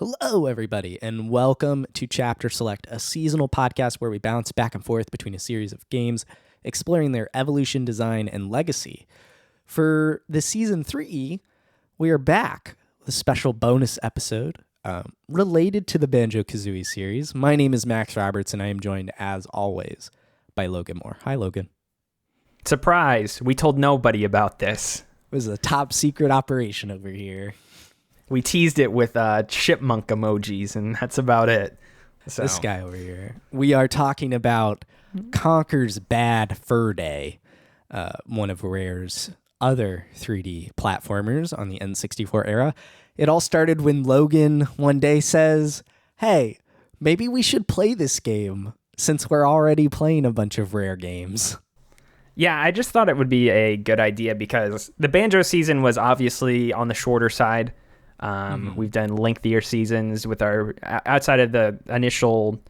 Hello, everybody, and welcome to Chapter Select, a seasonal podcast where we bounce back and forth between a series of games, exploring their evolution, design, and legacy. For the Season 3, we are back with a special bonus episode related to the Banjo Kazooie series. My name is Max Roberts, and I am joined, as always, by Logan Moore. Hi, Logan. Surprise! We told nobody about this. It was a top secret operation over here. We teased it with chipmunk emojis, and that's about it. So. This guy over here. We are talking about Conker's Bad Fur Day, one of Rare's other 3D platformers on the N64 era. It all started when Logan one day says, hey, maybe we should play this game since we're already playing a bunch of Rare games. Yeah, I just thought it would be a good idea because the Banjo season was obviously on the shorter side. We've done lengthier seasons with our, outside of the initial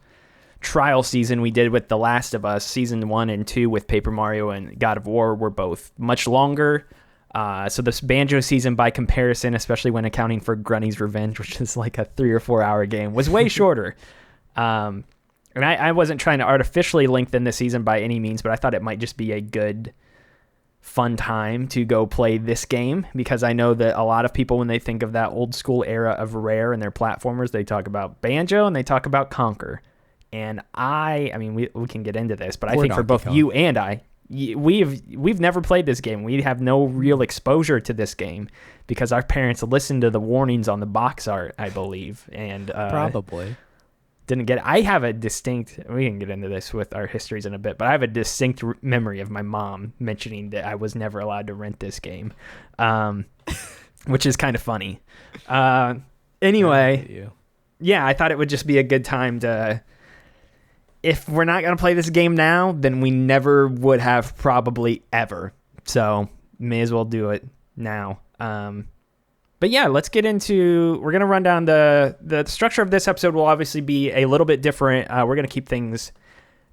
trial season we did with The Last of Us, season 1 and 2 with Paper Mario and God of War were both much longer. So this Banjo season, by comparison, especially when accounting for Grunny's Revenge, which is like a 3 or 4 hour game, was way shorter. And I wasn't trying to artificially lengthen the season by any means, but I thought it might just be a good fun time to go play this game, because I know that a lot of people, when they think of that old school era of Rare and their platformers, they talk about Banjo and they talk about Conker. And I mean, we can get into this, but I think for both you and I, we've never played this game. We have no real exposure to this game because our parents listened to the warnings on the box art, I believe, and probably didn't get it. I have a distinct, we can get into this with our histories in a bit, but I have a distinct memory of my mom mentioning that I was never allowed to rent this game, which is kind of funny. Anyway, yeah, I thought it would just be a good time to, if we're not going to play this game now, then we never would have probably ever. So may as well do it now. But yeah, let's get into, we're going to run down the structure of this episode will obviously be a little bit different. We're going to keep things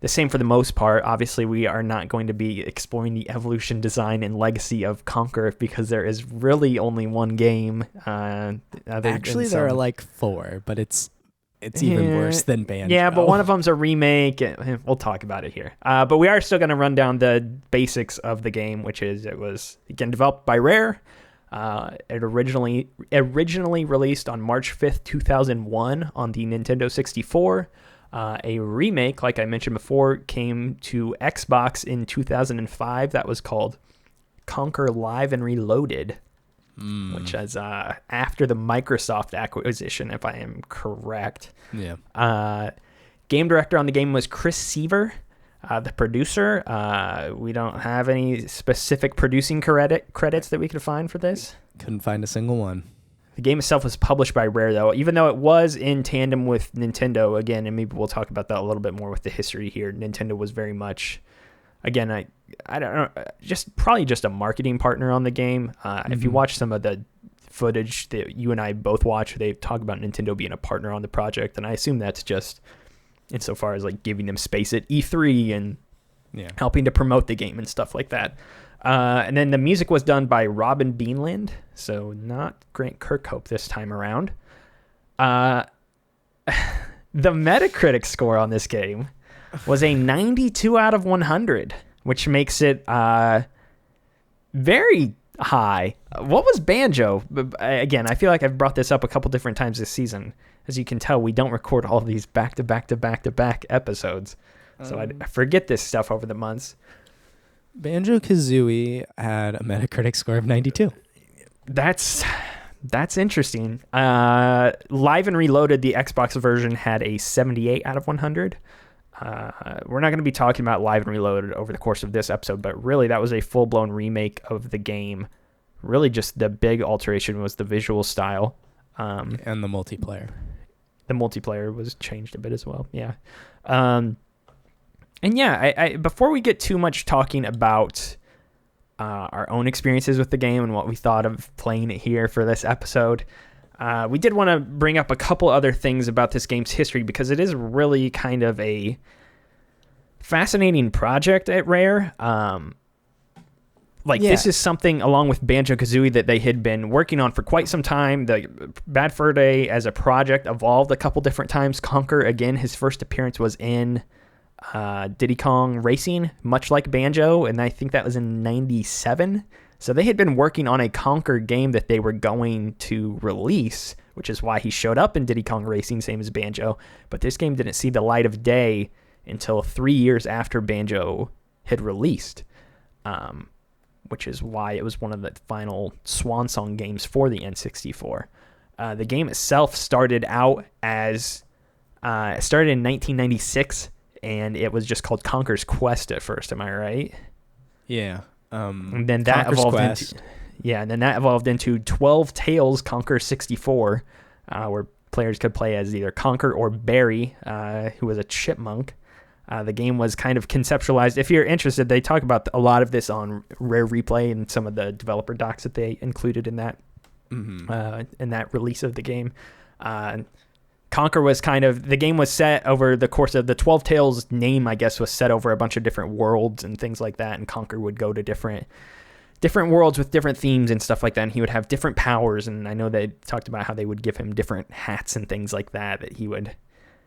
the same for the most part. Obviously, we are not going to be exploring the evolution, design, and legacy of Conker because there is really only one game. Actually, there are like 4, but it's even worse than Banjo. Yeah, but one of them's a remake. We'll talk about it here. But we are still going to run down the basics of the game, which is it was, again, developed by Rare. It originally released on March 5th, 2001 on the Nintendo 64. A remake, like I mentioned before, came to Xbox in 2005. That was called Conker Live and Reloaded, which is after the Microsoft acquisition, if I am correct. Yeah. Game director on the game was Chris Seaver. The producer, we don't have any specific producing credits that we could find for this. Couldn't find a single one. The game itself was published by Rare, though, even though it was in tandem with Nintendo, again, and maybe we'll talk about that a little bit more with the history here. Nintendo was very much, again, I don't know, probably just a marketing partner on the game. If you watch some of the footage that you and I both watch, they talk about Nintendo being a partner on the project, and I assume that's just insofar as like giving them space at E3 and helping to promote the game and stuff like that. And then the music was done by Robin Beanland, so not Grant Kirkhope this time around. The Metacritic score on this game was a 92 out of 100, which makes it very high. What was Banjo? Again, I feel like I've brought this up a couple different times this season. As you can tell, we don't record all these back-to-back episodes. So I forget this stuff over the months. Banjo Kazooie had a Metacritic score of 92. That's interesting. Live and Reloaded, the Xbox version, had a 78 out of 100. We're not going to be talking about Live and Reloaded over the course of this episode, but really that was a full-blown remake of the game. Really just the big alteration was the visual style. And the multiplayer. The multiplayer was changed a bit as well, yeah. And yeah, I before we get too much talking about our own experiences with the game and what we thought of playing it here for this episode, we did want to bring up a couple other things about this game's history because it is really kind of a fascinating project at Rare. This is something along with Banjo Kazooie that they had been working on for quite some time. The Bad Fur Day as a project evolved a couple different times. Conker, again, his first appearance was in Diddy Kong Racing, much like Banjo, and I think that was in 97. So they had been working on a Conker game that they were going to release, which is why he showed up in Diddy Kong Racing, same as Banjo. But this game didn't see the light of day until 3 years after Banjo had released, which is why it was one of the final swan song games for the N64. The game itself started out as it started in 1996, and it was just called Conker's Quest at first. Am I right? Yeah. And then that Conker's evolved Quest. into 12 Tales Conker 64, where players could play as either Conker or Barry, who was a chipmunk. The game was kind of conceptualized. If you're interested, they talk about a lot of this on Rare Replay and some of the developer docs that they included in that release of the game. Conker was the game was set over the course of the 12 Tales name, I guess, was set over a bunch of different worlds and things like that. And Conker would go to different worlds with different themes and stuff like that. And he would have different powers. And I know they talked about how they would give him different hats and things like that he would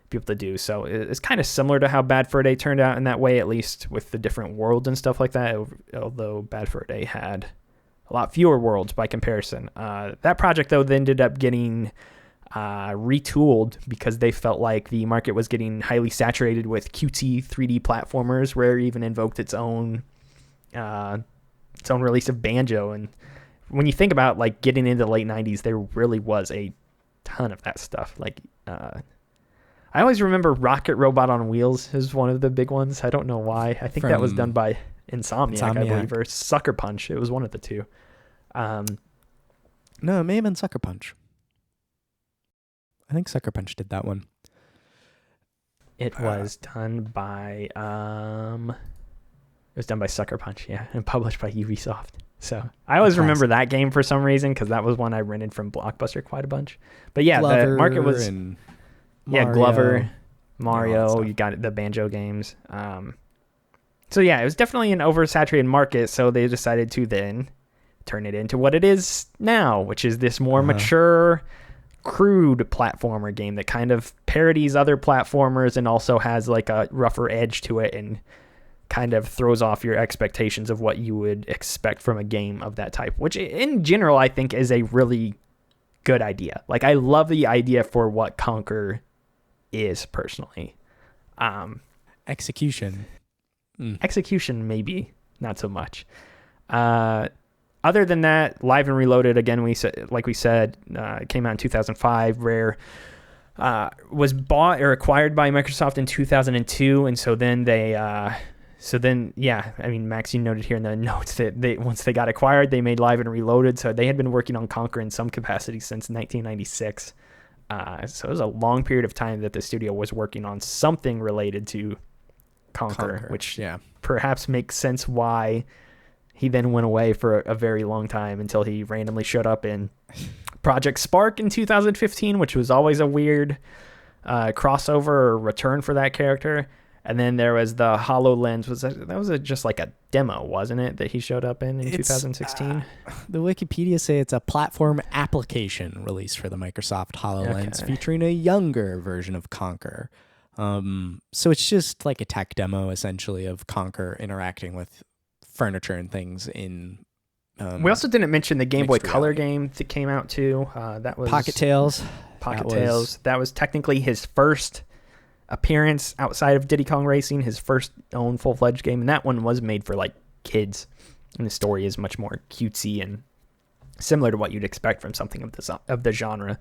be able to do. So it's kind of similar to how Bad Fur Day turned out in that way, at least with the different worlds and stuff like that. Although Bad Fur Day had a lot fewer worlds by comparison. That project, though, then ended up getting retooled because they felt like the market was getting highly saturated with cutesy 3D platformers. Rare even invoked its own release of Banjo. And when you think about like getting into the late 90s, there really was a ton of that stuff. Like I always remember Rocket Robot on Wheels is one of the big ones. I don't know why. I think that was done by Insomniac, I believe, or Sucker Punch. It was one of the two. No, it may have been Sucker Punch. I think Sucker Punch did that one. It was done by Sucker Punch, yeah, and published by Ubisoft. So I always remember that game for some reason because that was one I rented from Blockbuster quite a bunch. But yeah, Glover the market was and Glover, Mario. Yeah, You got the Banjo games. So yeah, it was definitely an oversaturated market. So they decided to then turn it into what it is now, which is this more mature, crude platformer game that kind of parodies other platformers and also has like a rougher edge to it and kind of throws off your expectations of what you would expect from a game of that type, which in general I think is a really good idea. Like I love the idea for what Conker is personally. Execution Maybe not so much. Other than that, Live and Reloaded, again, we said it came out in 2005. Rare was bought or acquired by Microsoft in 2002, and so then Max, you noted here in the notes that once they got acquired, they made Live and Reloaded. So they had been working on Conker in some capacity since 1996. So it was a long period of time that the studio was working on something related to Conker, which perhaps makes sense why he then went away for a very long time until he randomly showed up in Project Spark in 2015, which was always a weird crossover or return for that character. And then there was the HoloLens. That was just like a demo, wasn't it, that he showed up in 2016? The Wikipedia say it's a platform application released for the Microsoft HoloLens featuring a younger version of Conker. So it's just like a tech demo, essentially, of Conker interacting with furniture and things in... we also didn't mention the Game Boy Color game that came out, too. That was Pocket Tales. That was technically his first appearance outside of Diddy Kong Racing, his first own full-fledged game, and that one was made for like kids, and the story is much more cutesy and similar to what you'd expect from something of the genre.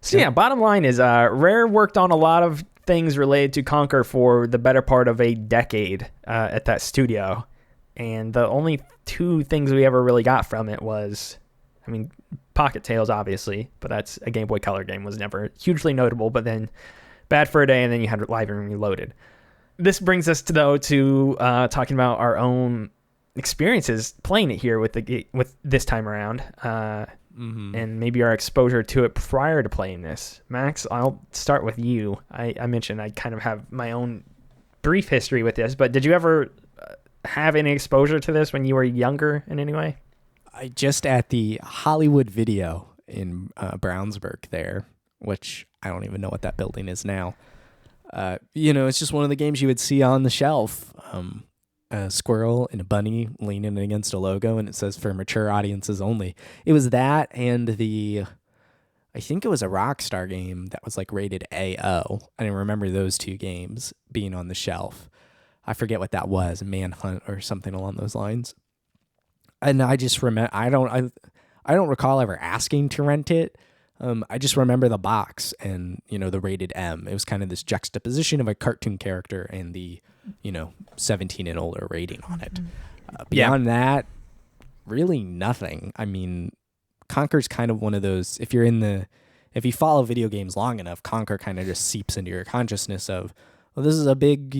So yeah, bottom line is Rare worked on a lot of things related to Conker for the better part of a decade at that studio, and the only two things we ever really got from it was, Pocket Tales obviously, but that's a Game Boy Color game, was never hugely notable, but then Bad Fur Day, and then you had Live and Reloaded. This brings us to talking about our own experiences playing it here with this time around, and maybe our exposure to it prior to playing this. Max, I'll start with you. I mentioned I kind of have my own brief history with this, but did you ever have any exposure to this when you were younger in any way? I just at the Hollywood Video in Brownsburg there, which I don't even know what that building is now. It's just one of the games you would see on the shelf. A squirrel and a bunny leaning against a logo, and it says for mature audiences only. It was that and I think it was a Rockstar game that was like rated AO. I remember those two games being on the shelf. I forget what that was, Manhunt or something along those lines. And I just remember, I don't recall ever asking to rent it. I just remember the box and, the rated M. It was kind of this juxtaposition of a cartoon character and the, 17 and older rating on it. Beyond that, really nothing. I mean, Conker's kind of one of those, if you follow video games long enough, Conker kind of just seeps into your consciousness of, well, this is a big,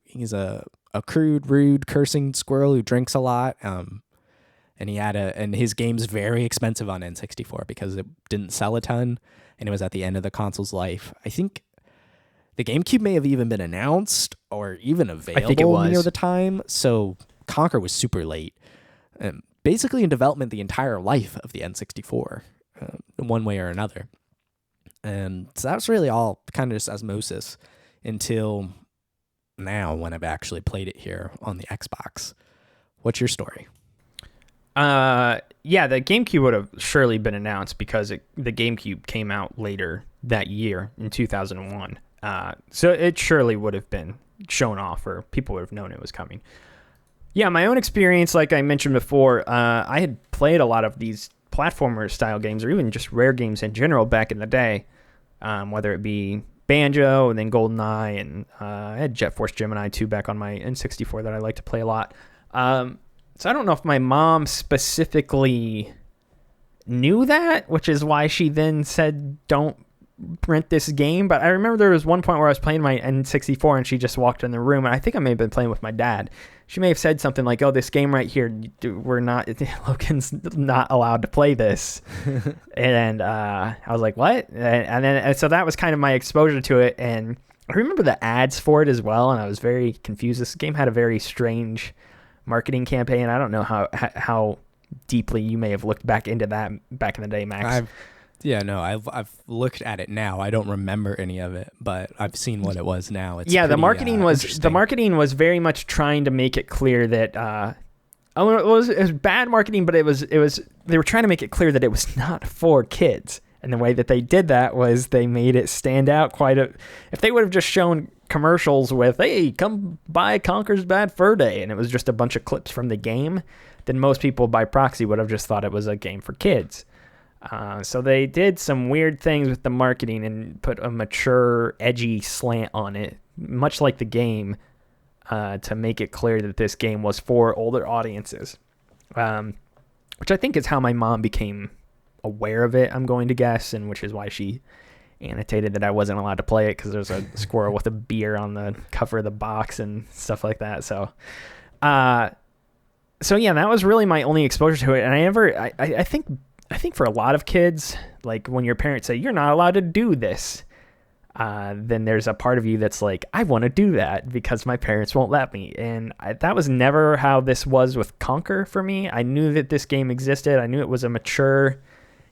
he's a crude, rude, cursing squirrel who drinks a lot. And his game's very expensive on N64 because it didn't sell a ton and it was at the end of the console's life. I think the GameCube may have even been announced or even available near the time. So Conker was super late. Basically in development the entire life of the N64, one way or another. And so that was really all kind of just osmosis until now when I've actually played it here on the Xbox. What's your story? The GameCube would have surely been announced because the GameCube came out later that year in 2001. So it surely would have been shown off, or people would have known it was coming. Yeah, my own experience, like I mentioned before, I had played a lot of these platformer style games, or even just rare games in general back in the day, whether it be Banjo and then GoldenEye, and I had Jet Force Gemini 2 back on my N64 that I like to play a lot. So I don't know if my mom specifically knew that, which is why she then said, don't rent this game. But I remember there was one point where I was playing my N64 and she just walked in the room, and I think I may have been playing with my dad. She may have said something like, oh, this game right here, Logan's not allowed to play this. And I was like, what? And so that was kind of my exposure to it. And I remember the ads for it as well, and I was very confused. This game had a very strange marketing campaign. I don't know how deeply you may have looked back into that back in the day, Max. I've looked at it now. I don't remember any of it, but I've seen what it was now. It's the marketing was very much trying to make it clear that it was bad marketing, but it was they were trying to make it clear that it was not for kids. And the way that they did that was they made it stand out if they would have just shown commercials with, hey, come buy Conker's Bad Fur Day, and it was just a bunch of clips from the game, then most people by proxy would have just thought it was a game for kids. So they did some weird things with the marketing and put a mature, edgy slant on it, much like the game, to make it clear that this game was for older audiences, which I think is how my mom became aware of it, I'm going to guess, and which is why she annotated that I wasn't allowed to play it, because there's a squirrel with a beer on the cover of the box and stuff like that. So yeah, that was really my only exposure to it. And I think for a lot of kids, like when your parents say you're not allowed to do this, then there's a part of you that's like, I want to do that because my parents won't let me. And that was never how this was with Conker for me. I knew that this game existed. I knew it was a mature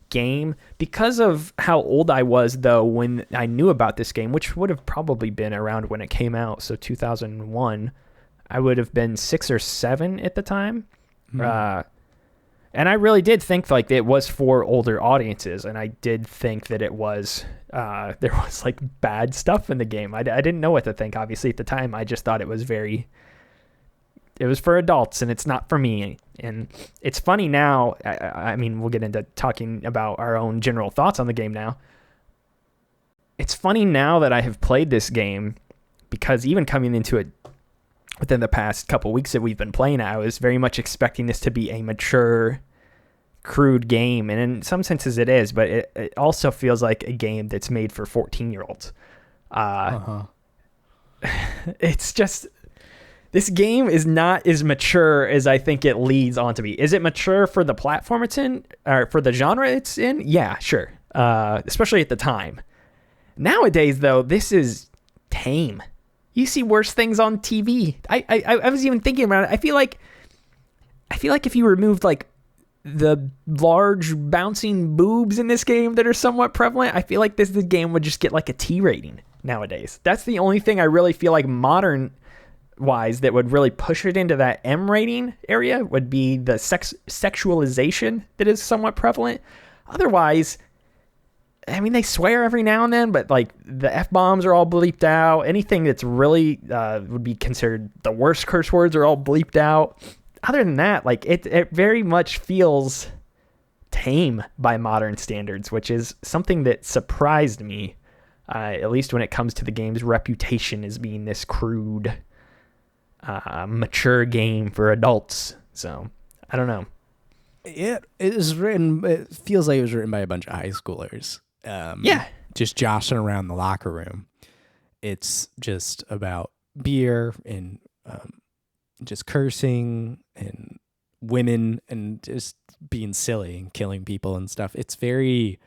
game because of how old I was, though, when I knew about this game, which would have probably been around when it came out. So 2001, I would have been 6 or 7 at the time. And I really did think like it was for older audiences, and I did think that it was there was like bad stuff in the game. I didn't know what to think, obviously, at the time. I just thought it was for adults, and it's not for me. And it's funny now. I mean, we'll get into talking about our own general thoughts on the game now. It's funny now that I have played this game, because even coming into it within the past couple weeks that we've been playing it, I was very much expecting this to be a mature, crude game. And in some senses it is, but it also feels like a game that's made for 14-year-olds. It's just, this game is not as mature as I think it leads on to be. Is it mature for the platform it's in, or for the genre it's in? Yeah, sure. Especially at the time. Nowadays, though, this is tame. You see worse things on TV. I was even thinking about it. I feel like if you removed like the large bouncing boobs in this game that are somewhat prevalent, I feel like the game would just get like a T rating nowadays. That's the only thing I really feel like modern wise that would really push it into that M rating area would be the sexualization that is somewhat prevalent. Otherwise, I mean, they swear every now and then, but like the F-bombs are all bleeped out. Anything that's really would be considered the worst curse words are all bleeped out. Other than that, like it very much feels tame by modern standards, which is something that surprised me, at least when it comes to the game's reputation as being this crude, mature game for adults. So I don't know. It feels like it was written by a bunch of high schoolers. Just joshing around the locker room. It's just about beer and just cursing and women and just being silly and killing people and stuff. It's very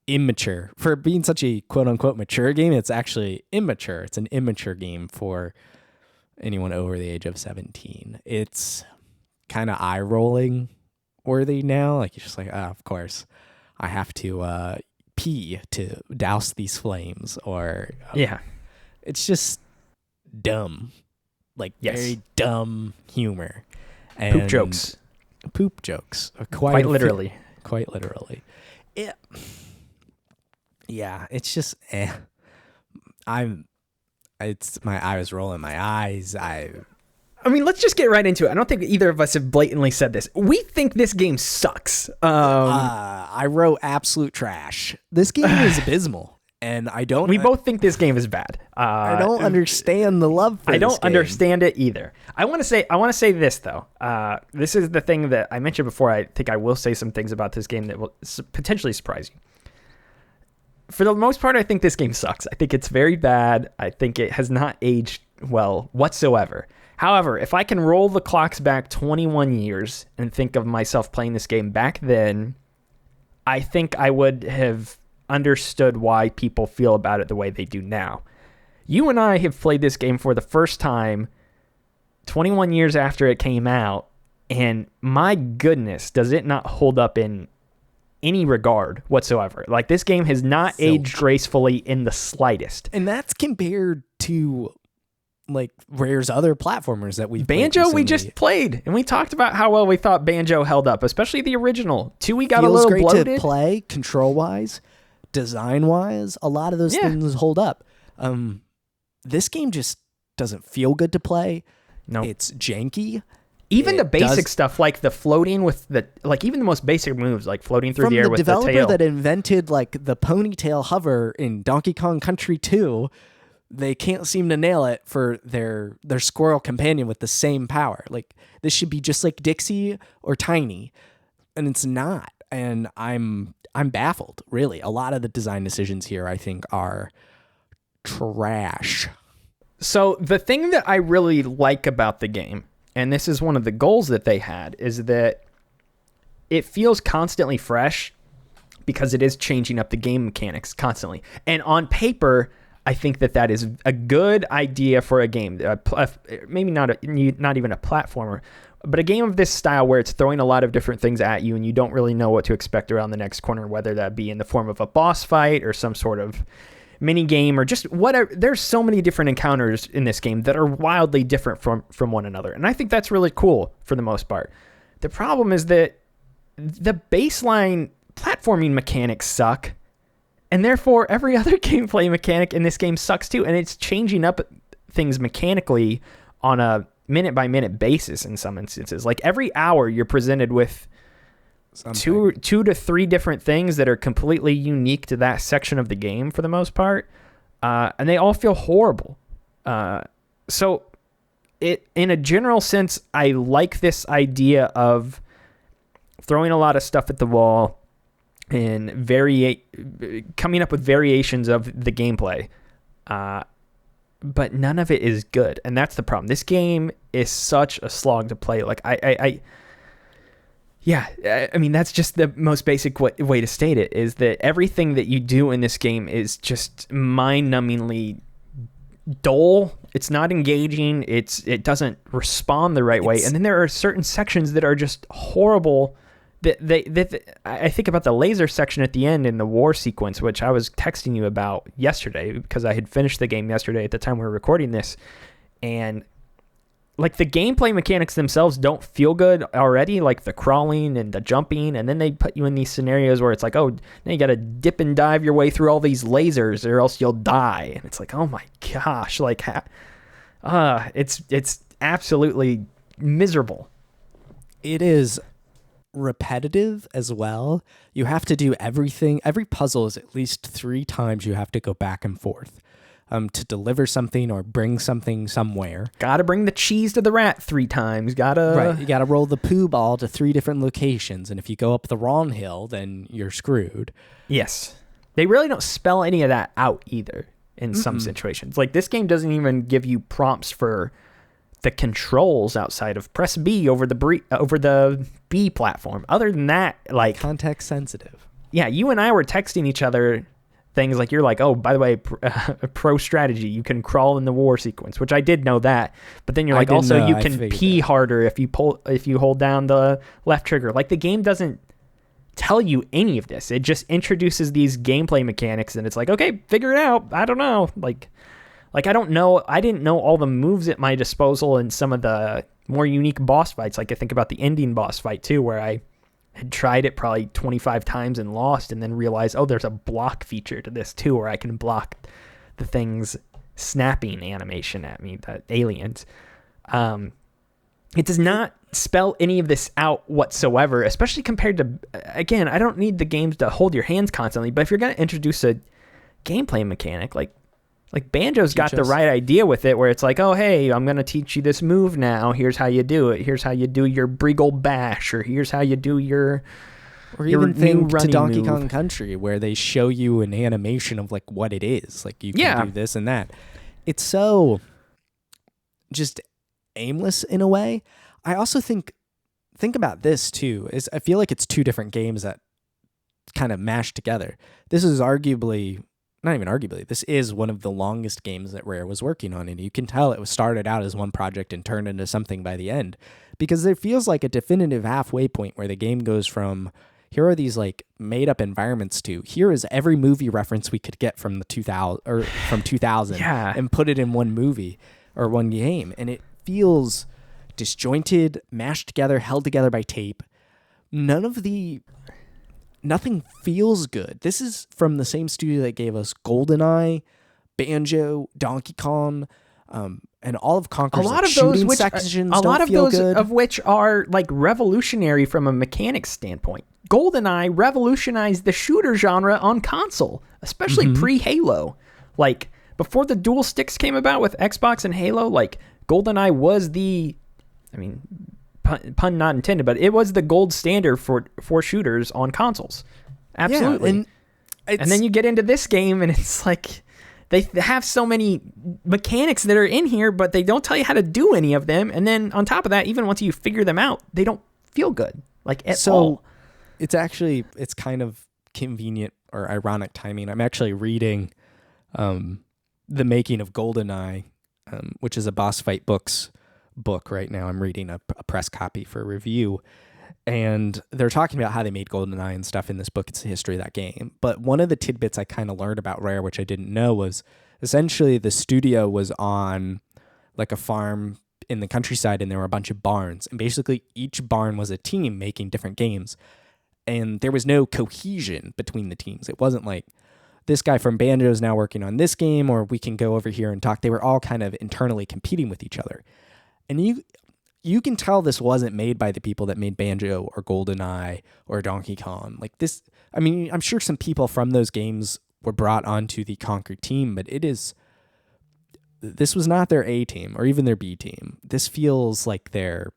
immature for being such a quote unquote mature game. It's actually immature. It's an immature game for anyone over the age of 17. It's kind of eye rolling worthy now. Like you're just like, oh, of course I have to pee to douse these flames, or it's just dumb. Like very dumb humor and poop jokes. Quite literally. It's just I was rolling my eyes. I mean, let's just get right into it. I don't think either of us have blatantly said this. We think this game sucks. I wrote absolute trash. This game is abysmal. And I don't. We both think this game is bad. I don't understand the love for this game. I don't understand it either. I want to say this though. This is the thing that I mentioned before. I think I will say some things about this game that will potentially surprise you. For the most part, I think this game sucks. I think it's very bad. I think it has not aged well whatsoever. However, if I can roll the clocks back 21 years and think of myself playing this game back then, I think I would have understood why people feel about it the way they do now. You and I have played this game for the first time 21 years after it came out, and my goodness, does it not hold up in any regard whatsoever. Like, this game has not aged gracefully in the slightest. And that's compared to like Rare's other platformers that we've Banjo we just played, and we talked about how well we thought Banjo held up, especially the original. 2 got Feels a little great bloated to play, control wise, design wise, a lot of those things hold up. This game just doesn't feel good to play. No, it's janky. Even the basic stuff, like the floating with the, like even the most basic moves, like floating through the air with the tail. From the developer that invented like the ponytail hover in Donkey Kong Country 2, they can't seem to nail it for their squirrel companion with the same power. Like, this should be just like Dixie or Tiny, and it's not. And I'm baffled, really. A lot of the design decisions here, I think, are trash. So the thing that I really like about the game, and this is one of the goals that they had, is that it feels constantly fresh because it is changing up the game mechanics constantly. And on paper, I think that is a good idea for a game. Maybe not even a platformer, but a game of this style where it's throwing a lot of different things at you and you don't really know what to expect around the next corner, whether that be in the form of a boss fight or some sort of mini game or just whatever. There's so many different encounters in this game that are wildly different from one another. And I think that's really cool for the most part. The problem is that the baseline platforming mechanics suck, and therefore every other gameplay mechanic in this game sucks too. And it's changing up things mechanically on a minute by minute basis in some instances. Like every hour you're presented with two to three different things that are completely unique to that section of the game for the most part. And they all feel horrible. So in a general sense, I like this idea of throwing a lot of stuff at the wall and coming up with variations of the gameplay. But none of it is good. And that's the problem. This game is such a slog to play. Like I mean, that's just the most basic way to state it, is that everything that you do in this game is just mind-numbingly dull. It's not engaging. It doesn't respond the right way. And then there are certain sections that are just horrible. I think about the laser section at the end in the war sequence, which I was texting you about yesterday because I had finished the game yesterday at the time we were recording this. And like the gameplay mechanics themselves don't feel good already, like the crawling and the jumping, and then they put you in these scenarios where it's like, oh, now you got to dip and dive your way through all these lasers or else you'll die. And it's like, oh my gosh, like it's absolutely miserable. It is repetitive as well. You have to do everything. Every puzzle is at least 3 times you have to go back and forth. To deliver something or bring something somewhere. Gotta bring the cheese to the rat 3 times. Right, you gotta roll the poo ball to 3 different locations, and if you go up the wrong hill, then you're screwed. Yes. They really don't spell any of that out either in some situations. Like, this game doesn't even give you prompts for the controls outside of press B over the B platform. Other than that, like... Context sensitive. Yeah, you and I were texting each other things like, you're like, oh, by the way, pro strategy, you can crawl in the war sequence, which I did know that, but then you're like, also you can pee harder if you hold down the left trigger. Like, the game doesn't tell you any of this. It just introduces these gameplay mechanics, and it's like, okay, figure it out. I don't know. Like I don't know. I didn't know all the moves at my disposal in some of the more unique boss fights. Like, I think about the ending boss fight too, where I had tried it probably 25 times and lost, and then realized, oh, there's a block feature to this too, where I can block the things snapping animation at me, the aliens. It does not spell any of this out whatsoever, especially compared to, again, I don't need the games to hold your hands constantly, but if you're going to introduce a gameplay mechanic, like Banjo's got the right idea with it, where it's like, oh, hey, I'm going to teach you this move now. Here's how you do it. Here's how you do your Briggle Bash, or here's how you do your... Or even think to Donkey Kong Country, where they show you an animation of like what it is. Like, you can do this and that. It's so just aimless in a way. I also think about this too, is I feel like it's 2 different games that kind of mashed together. This is arguably... Not even arguably, this is one of the longest games that Rare was working on, and you can tell it was started out as one project and turned into something by the end, because it feels like a definitive halfway point where the game goes from, here are these like made up environments, to here is every movie reference we could get from the 2000 and put it in one movie or one game, and it feels disjointed, mashed together, held together by tape. Nothing feels good. This is from the same studio that gave us GoldenEye, Banjo, Donkey Kong, and all of Conker's shooting sections. A lot of those of which are like revolutionary from a mechanics standpoint. GoldenEye revolutionized the shooter genre on console, especially pre-Halo. Like, before the dual sticks came about with Xbox and Halo, like, GoldenEye was pun not intended, but it was the gold standard for shooters on consoles. Absolutely. Yeah, and then you get into this game, and it's like they have so many mechanics that are in here, but they don't tell you how to do any of them. And then on top of that, even once you figure them out, they don't feel good, like, at all. It's kind of convenient or ironic timing. I'm actually reading The Making of GoldenEye, which is a boss fight book right now. I'm reading a press copy for review, and they're talking about how they made GoldenEye and stuff in this book. It's the history of that game. But one of the tidbits I kind of learned about Rare, which I didn't know, was essentially the studio was on like a farm in the countryside, and there were a bunch of barns, and basically each barn was a team making different games, and there was no cohesion between the teams. It wasn't like, this guy from Banjo is now working on this game, or we can go over here and talk. They were all kind of internally competing with each other. And you can tell this wasn't made by the people that made Banjo or GoldenEye or Donkey Kong. Like, this, I mean, I'm sure some people from those games were brought onto the Conker team, but this was not their A team or even their B team. This feels like this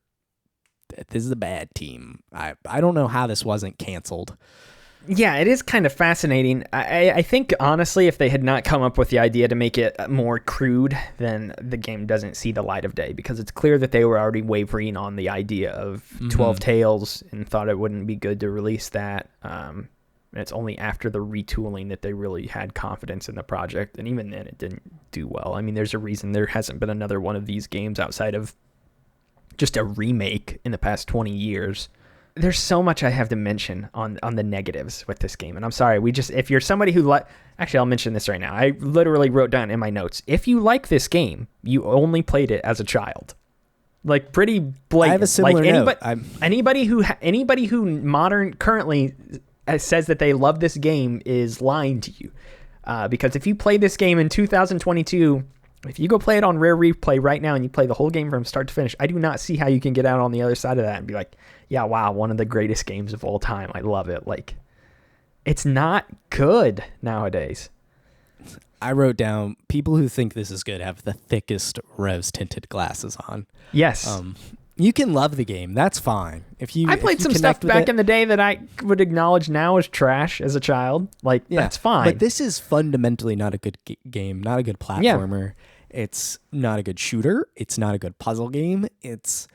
is a bad team. I don't know how this wasn't canceled. Yeah, it is kind of fascinating. I think, honestly, if they had not come up with the idea to make it more crude, then the game doesn't see the light of day, because it's clear that they were already wavering on the idea of 12 Tales and thought it wouldn't be good to release that. And it's only after the retooling that they really had confidence in the project. And even then, it didn't do well. I mean, there's a reason there hasn't been another one of these games outside of just a remake in the past 20 years. There's so much I have to mention on the negatives with this game. And I'm sorry, if you're somebody who actually, I'll mention this right now. I literally wrote down in my notes, if you like this game, you only played it as a child. Like, pretty blatant. I have a similar note. Anybody who modern currently says that they love this game is lying to you. Because if you play this game in 2022, if you go play it on Rare Replay right now and you play the whole game from start to finish, I do not see how you can get out on the other side of that and be like, yeah, wow, one of the greatest games of all time. I love it. Like, it's not good nowadays. I wrote down, people who think this is good have the thickest rose-tinted glasses on. Yes. You can love the game. That's fine. I played some stuff back in the day that I would acknowledge now as trash as a child. Like, yeah, that's fine. But this is fundamentally not a good game, not a good platformer. Yeah. It's not a good shooter. It's not a good puzzle game. It's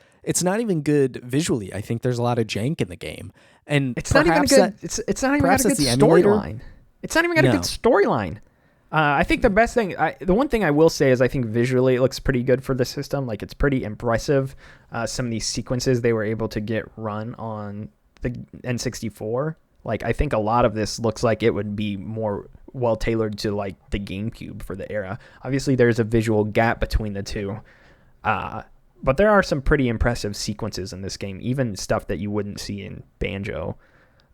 not even good visually. I think there's a lot of jank in the game. And it's not even good. It's not even got a good storyline. It's not even got a good storyline. I think the best thing, the one thing I will say is I think visually it looks pretty good for the system. Like, it's pretty impressive. Some of these sequences they were able to get run on the N64. Like, I think a lot of this looks like it would be more well tailored to like the GameCube for the era. Obviously, there's a visual gap between the two. But there are some pretty impressive sequences in this game, even stuff that you wouldn't see in Banjo.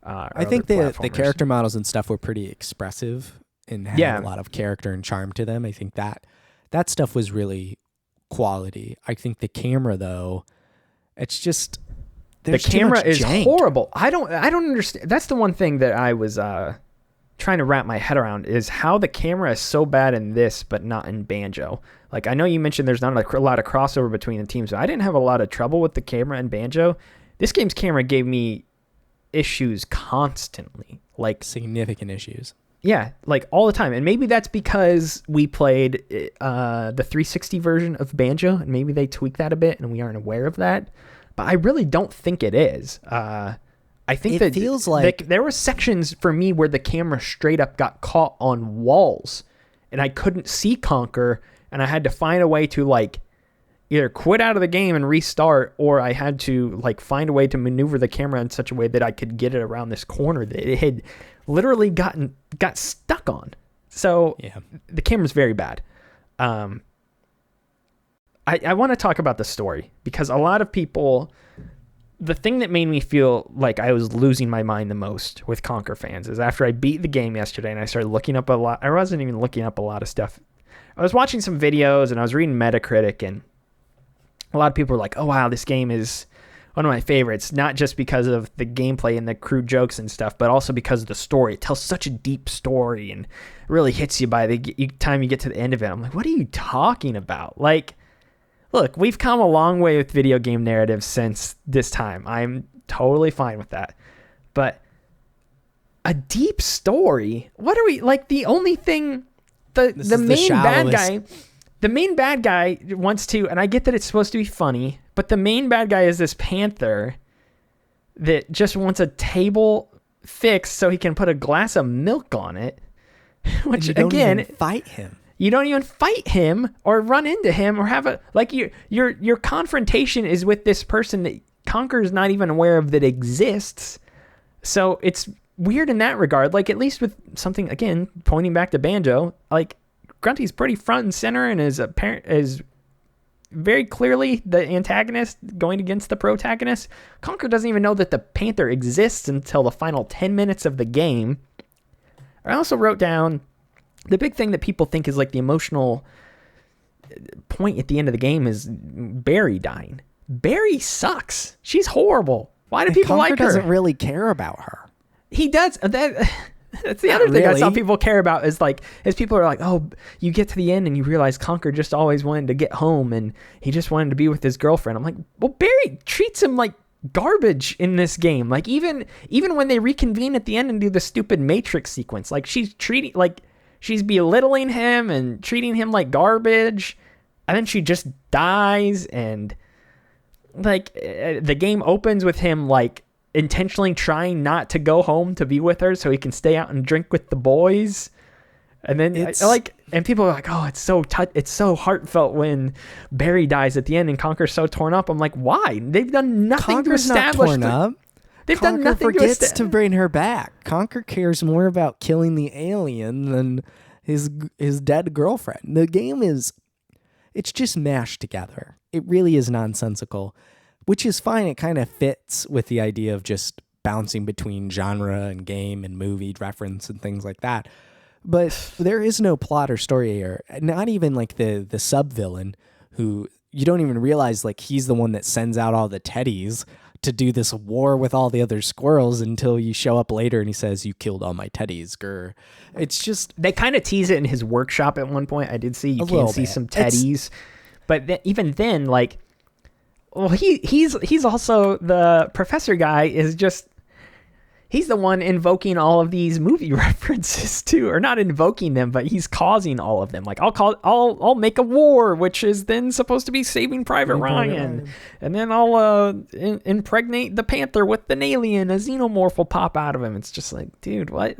I think the character models and stuff were pretty expressive and had a lot of character and charm to them. I think that stuff was really quality. I think the camera, though, it's just the camera is horrible. I don't understand. That's the one thing that I was trying to wrap my head around, is how the camera is so bad in this but not in Banjo. Like, I know you mentioned there's not a lot of crossover between the teams, but I didn't have a lot of trouble with the camera in Banjo. This game's camera gave me issues constantly, like significant issues. Yeah, like all the time. And maybe that's because we played the 360 version of Banjo, and maybe they tweaked that a bit and we aren't aware of that. But I really don't think it is. I think that feels like there were sections for me where the camera straight up got caught on walls and I couldn't see Conker, and I had to find a way to like either quit out of the game and restart, or I had to like find a way to maneuver the camera in such a way that I could get it around this corner that it had literally got stuck on. So yeah, the camera's very bad. I want to talk about the story, because a lot of people, the thing that made me feel like I was losing my mind the most with Conker fans is after I beat the game yesterday and I started looking up a lot. I wasn't even looking up a lot of stuff. I was watching some videos and I was reading Metacritic, and a lot of people were like, oh wow, this game is one of my favorites, not just because of the gameplay and the crude jokes and stuff, but also because of the story. It tells such a deep story and really hits you by the time you get to the end of it. I'm like, what are you talking about? Like, look, we've come a long way with video game narratives since this time. I'm totally fine with that. But a deep story? What are we, like, the only thing, the main bad guy wants to, and I get that it's supposed to be funny, but the main bad guy is this panther that just wants a table fixed so he can put a glass of milk on it. Which, again, fight him. You don't even fight him or run into him or have your confrontation is with this person that Conker is not even aware of that exists. So it's weird in that regard. Like, at least with something, again, pointing back to Banjo, like, Grunty's pretty front and center and is very clearly the antagonist going against the protagonist. Conker doesn't even know that the panther exists until the final 10 minutes of the game. I also wrote down the big thing that people think is like the emotional point at the end of the game is Barry dying. Barry sucks. She's horrible. Why do people like her? Conker doesn't really care about her. He does. That's the other thing I saw people care about is people are like, oh, you get to the end and you realize Conker just always wanted to get home and he just wanted to be with his girlfriend. I'm like, well, Barry treats him like garbage in this game. Like, even when they reconvene at the end and do the stupid Matrix sequence, like she's belittling him and treating him like garbage, and then she just dies. And like the game opens with him like intentionally trying not to go home to be with her so he can stay out and drink with the boys. And then and people are like, oh, it's so heartfelt when Barry dies at the end and Conker's so torn up. I'm like, why? They've done nothing to establish. Not torn up. They've Conker done nothing forgets to bring her back. Conker cares more about killing the alien than his dead girlfriend. The game it's just mashed together. It really is nonsensical, which is fine. It kind of fits with the idea of just bouncing between genre and game and movie reference and things like that. But there is no plot or story here. Not even like the sub-villain, who you don't even realize like he's the one that sends out all the teddies to do this war with all the other squirrels until you show up later and he says, you killed all my teddies, grr. It's just... They kind of tease it in his workshop at one point. I did see you can see some teddies. But even then, like... Well, he's also... The professor guy is just... He's the one invoking all of these movie references too, or not invoking them, but he's causing all of them. Like I'll make a war, which is then supposed to be Saving Private Ryan, and then I'll impregnate the Panther with an alien. A xenomorph will pop out of him. It's just like, dude, what?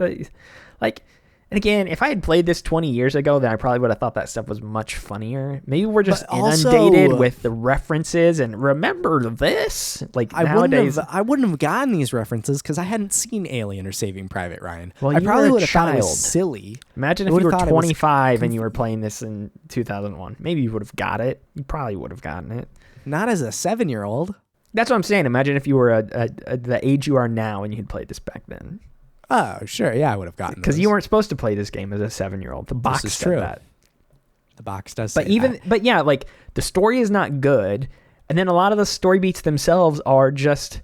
Like, and again, if I had played this 20 years ago, then I probably would have thought that stuff was much funnier. Maybe we're just inundated with the references and remember this. Like nowadays, I wouldn't have gotten these references because I hadn't seen Alien or Saving Private Ryan. Well, I probably would have thought it child. was silly. Imagine if you were 25 and you were playing this in 2001. Maybe you would have got it. You probably would have gotten it. Not as a 7-year-old. That's what I'm saying. Imagine if you were the age you are now and you had played this back then. Oh, sure. Yeah, I would have gotten because you weren't supposed to play this game as a 7-year-old. The box is said true. that. The box does say But yeah, like the story is not good. And then a lot of the story beats themselves are just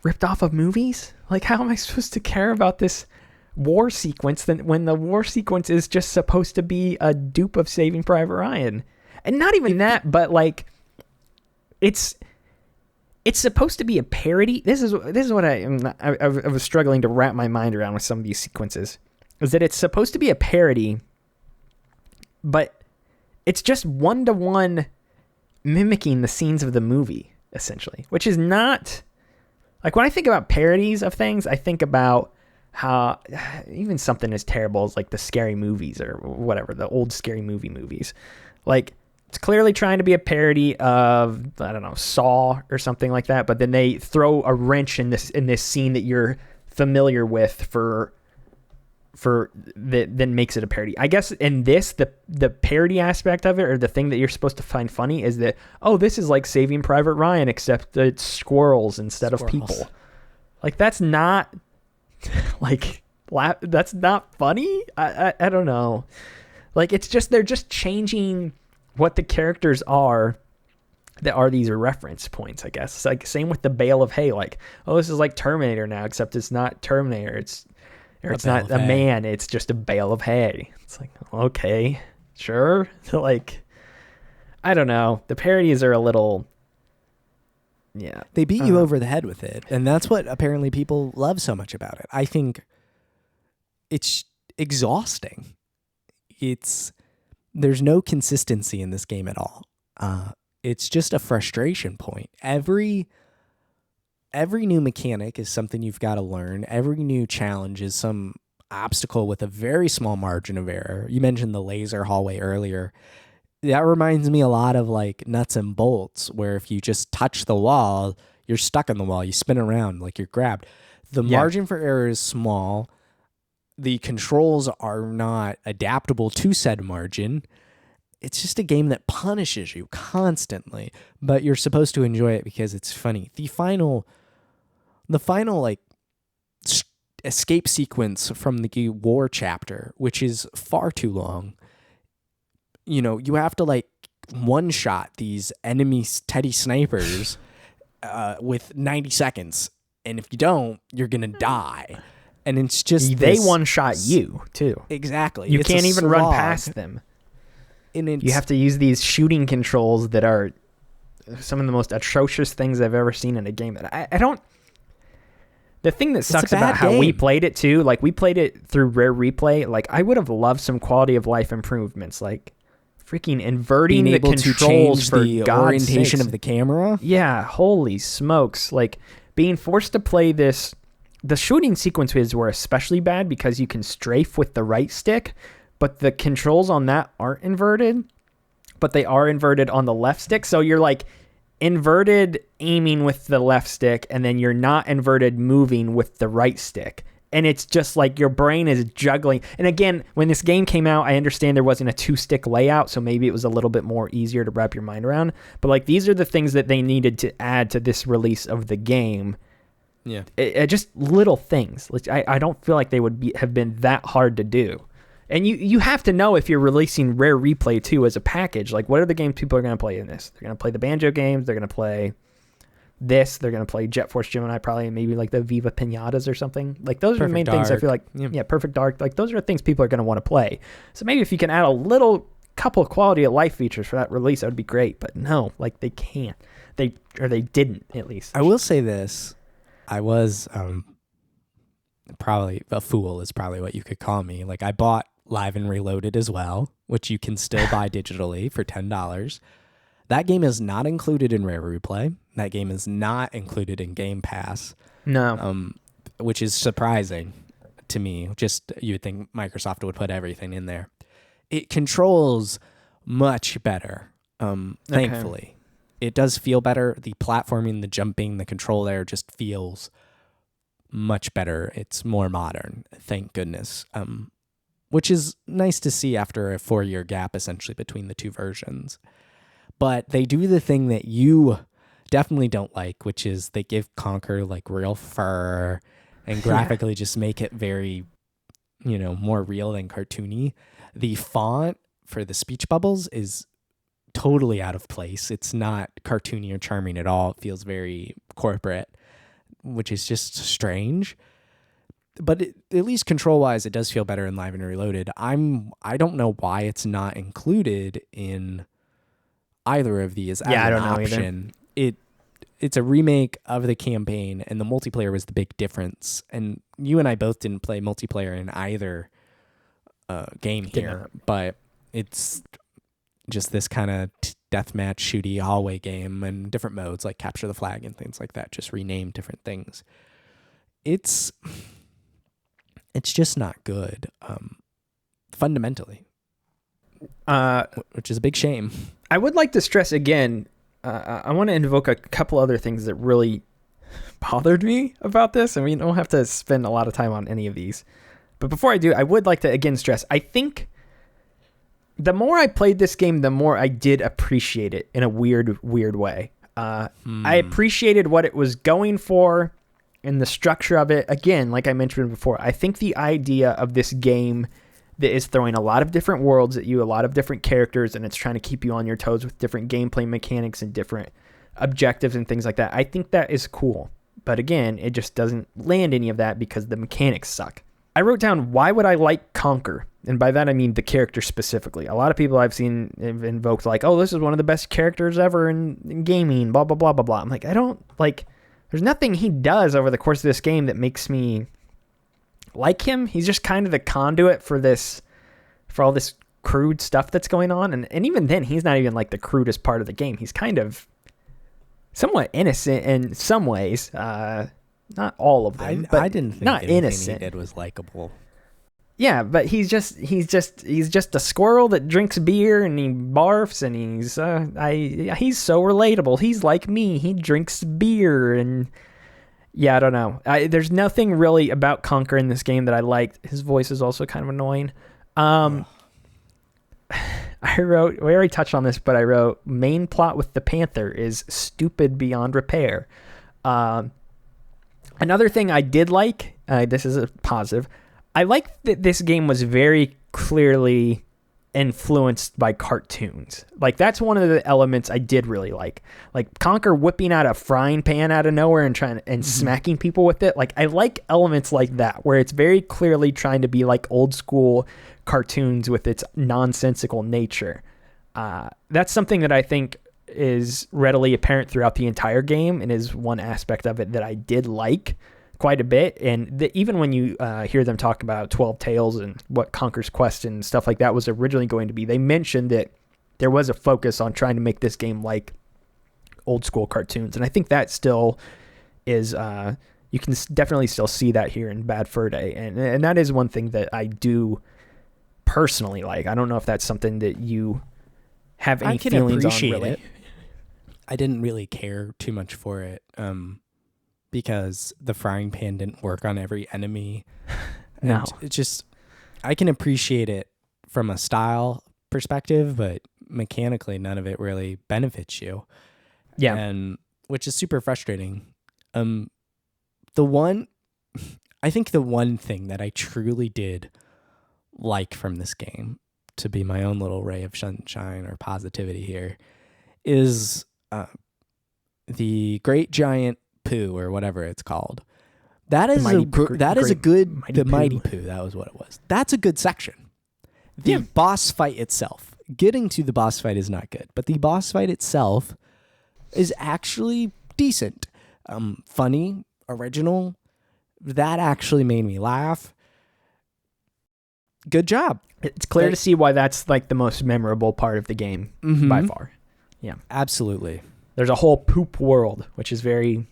ripped off of movies. Like, how am I supposed to care about this war sequence when the war sequence is just supposed to be a dupe of Saving Private Ryan? And not even that, but like it's supposed to be a parody. This is what I was struggling to wrap my mind around with some of these sequences, is that it's supposed to be a parody, but it's just one-to-one mimicking the scenes of the movie, essentially, which is not... Like, when I think about parodies of things, I think about how even something as terrible as, like, the Scary Movies or whatever, the old Scary movies. Like... It's clearly trying to be a parody of, I don't know, Saw or something like that, but then they throw a wrench in this scene that you're familiar with that then makes it a parody. I guess in this, the parody aspect of it, or the thing that you're supposed to find funny, is that, oh, this is like Saving Private Ryan, except it's squirrels instead of people. Like, that's not that's not funny. I don't know. Like, it's just, they're just changing what the characters are that are these reference points, I guess. It's like same with the bale of hay. Like, oh, this is like Terminator now, except it's not Terminator. It's not a man. It's just a bale of hay. It's like, okay, sure. So like, I don't know. The parodies are a little, yeah. They beat you over the head with it, and that's what apparently people love so much about it. I think it's exhausting. There's no consistency in this game at all. It's just a frustration point. Every new mechanic is something you've got to learn. Every new challenge is some obstacle with a very small margin of error. You mentioned the laser hallway earlier. That reminds me a lot of like Nuts and Bolts, where if you just touch the wall, you're stuck in the wall. You spin around like you're grabbed. The margin for error is small. The controls are not adaptable to said margin. It's just a game that punishes you constantly, but you're supposed to enjoy it because it's funny. The final like escape sequence from the war chapter, which is far too long. You know, you have to like one-shot these enemy Teddy snipers with 90 seconds, and if you don't, you're gonna die. And it's just they one-shot you too. Exactly. You can't even run past them. And you have to use these shooting controls that are some of the most atrocious things I've ever seen in a game. That I don't... The thing that sucks about how we played it too, like we played it through Rare Replay, like I would have loved some quality of life improvements, like freaking inverting the controls for the God's orientation sakes. of the camera. Yeah, holy smokes. Like being forced to play this. The shooting sequences were especially bad because you can strafe with the right stick, but the controls on that aren't inverted, but they are inverted on the left stick. So you're like inverted aiming with the left stick, and then you're not inverted moving with the right stick. And it's just like your brain is juggling. And again, when this game came out, I understand there wasn't a 2-stick layout, so maybe it was a little bit more easier to wrap your mind around. But like, these are the things that they needed to add to this release of the game. Yeah. Just little things. I don't feel like they would have been that hard to do. And you have to know if you're releasing Rare Replay too as a package. Like, what are the games people are going to play in this? They're going to play the Banjo games. They're going to play this. They're going to play Jet Force Gemini, probably maybe like the Viva Pinatas or something. Like, those are the main things I feel like. Yeah, Perfect Dark. Like, those are things people are going to want to play. So maybe if you can add a little couple of quality of life features for that release, that would be great. But no, like, they can't. They didn't, at least. I will say this. I was probably a fool is probably what you could call me. Like, I bought Live and Reloaded as well, which you can still buy digitally for $10. That game is not included in Rare Replay. That game is not included in Game Pass. No. Which is surprising to me. Just, you would think Microsoft would put everything in there. It controls much better, thankfully. Okay. It does feel better. The platforming, the jumping, the control there just feels much better. It's more modern, thank goodness. Which is nice to see after a 4-year gap, essentially, between the two versions. But they do the thing that you definitely don't like, which is they give Conker like real fur and graphically just make it very, more real than cartoony. The font for the speech bubbles is totally out of place. It's not cartoony or charming at all. It feels very corporate, which is just strange. But at least control-wise, it does feel better in Live and Reloaded. I don't know why it's not included in either of these as an option. It's a remake of the campaign, and the multiplayer was the big difference. And you and I both didn't play multiplayer in either game here, but it's just this kind of deathmatch shooty hallway game and different modes like capture the flag and things like that, just rename different things. It's just not good fundamentally, which is a big shame. I would like to stress again, I want to invoke a couple other things that really bothered me about this, and we don't have to spend a lot of time on any of these. But before I do, I would like to again stress, I think the more I played this game, the more I did appreciate it in a weird way. I appreciated what it was going for and the structure of it. Again, like I mentioned before, I think the idea of this game that is throwing a lot of different worlds at you, a lot of different characters, and it's trying to keep you on your toes with different gameplay mechanics and different objectives and things like that. I think that is cool. But again, it just doesn't land any of that because the mechanics suck. I wrote down, why would I like Conker? And by that, I mean the character specifically. A lot of people I've seen have invoked like, oh, this is one of the best characters ever in gaming, blah, blah, blah, blah, blah. I'm like, I don't, like, there's nothing he does over the course of this game that makes me like him. He's just kind of the conduit for all this crude stuff that's going on. And even then, he's not even like the crudest part of the game. He's kind of somewhat innocent in some ways. Not all of them, but I didn't think not anything innocent. He did was likable. Yeah, but he's just a squirrel that drinks beer and he barfs and he's so relatable. He's like me. He drinks beer and yeah, I don't know. There's nothing really about Conker in this game that I liked. His voice is also kind of annoying. I wrote, we already touched on this, but I wrote main plot with the Panther is stupid beyond repair. Another thing I did like, this is a positive, I like that this game was very clearly influenced by cartoons. Like, that's one of the elements I did really like. Like, Conker whipping out a frying pan out of nowhere and smacking people with it. Like, I like elements like that, where it's very clearly trying to be like old school cartoons with its nonsensical nature. That's something that I think is readily apparent throughout the entire game and is one aspect of it that I did like quite a bit. And even when you hear them talk about 12 Tales and what Conker's Quest and stuff like that was originally going to be, they mentioned that there was a focus on trying to make this game like old school cartoons. And I think that still is you can definitely still see that here in Bad Fur Day, and that is one thing that I do personally like. I don't know if that's something that you have any feelings on. Really, it. I didn't really care too much for it because the frying pan didn't work on every enemy. No, it's just, I can appreciate it from a style perspective, but mechanically none of it really benefits you. Yeah. And which is super frustrating. I think the one thing that I truly did like from this game, to be my own little ray of sunshine or positivity here, is the Great Giant Poo, or whatever it's called. That is a good Mighty Poo. That was what it was. That's a good section. The boss fight itself, getting to the boss fight is not good, but the boss fight itself is actually decent, funny, original. That actually made me laugh. Good job. It's clear to see why that's like the most memorable part of the game by far. Yeah, absolutely. There's a whole poop world, which is very.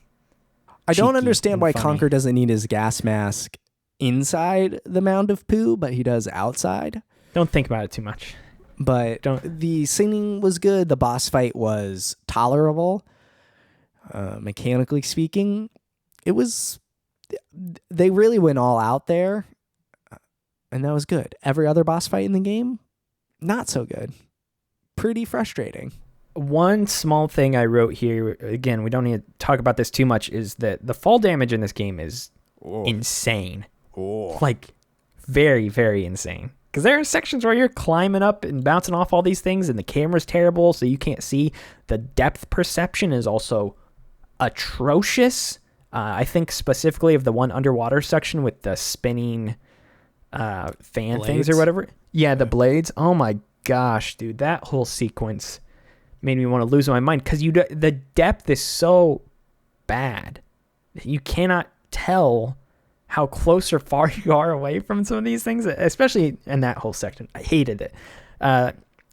I don't understand why funny. Conker doesn't need his gas mask inside the mound of poo, but he does outside. Don't think about it too much. But the singing was good. The boss fight was tolerable. Mechanically speaking, it was. They really went all out there, and that was good. Every other boss fight in the game, not so good. Pretty frustrating. One small thing I wrote here, again, we don't need to talk about this too much, is that the fall damage in this game is insane. Like, very, very insane. Because there are sections where you're climbing up and bouncing off all these things, and the camera's terrible, so you can't see. The depth perception is also atrocious. I think specifically of the one underwater section with the spinning fan blades? Things or whatever. Yeah, the blades. Oh my gosh, dude. That whole sequence made me want to lose my mind, because the depth is so bad. You cannot tell how close or far you are away from some of these things, especially in that whole section. I hated it.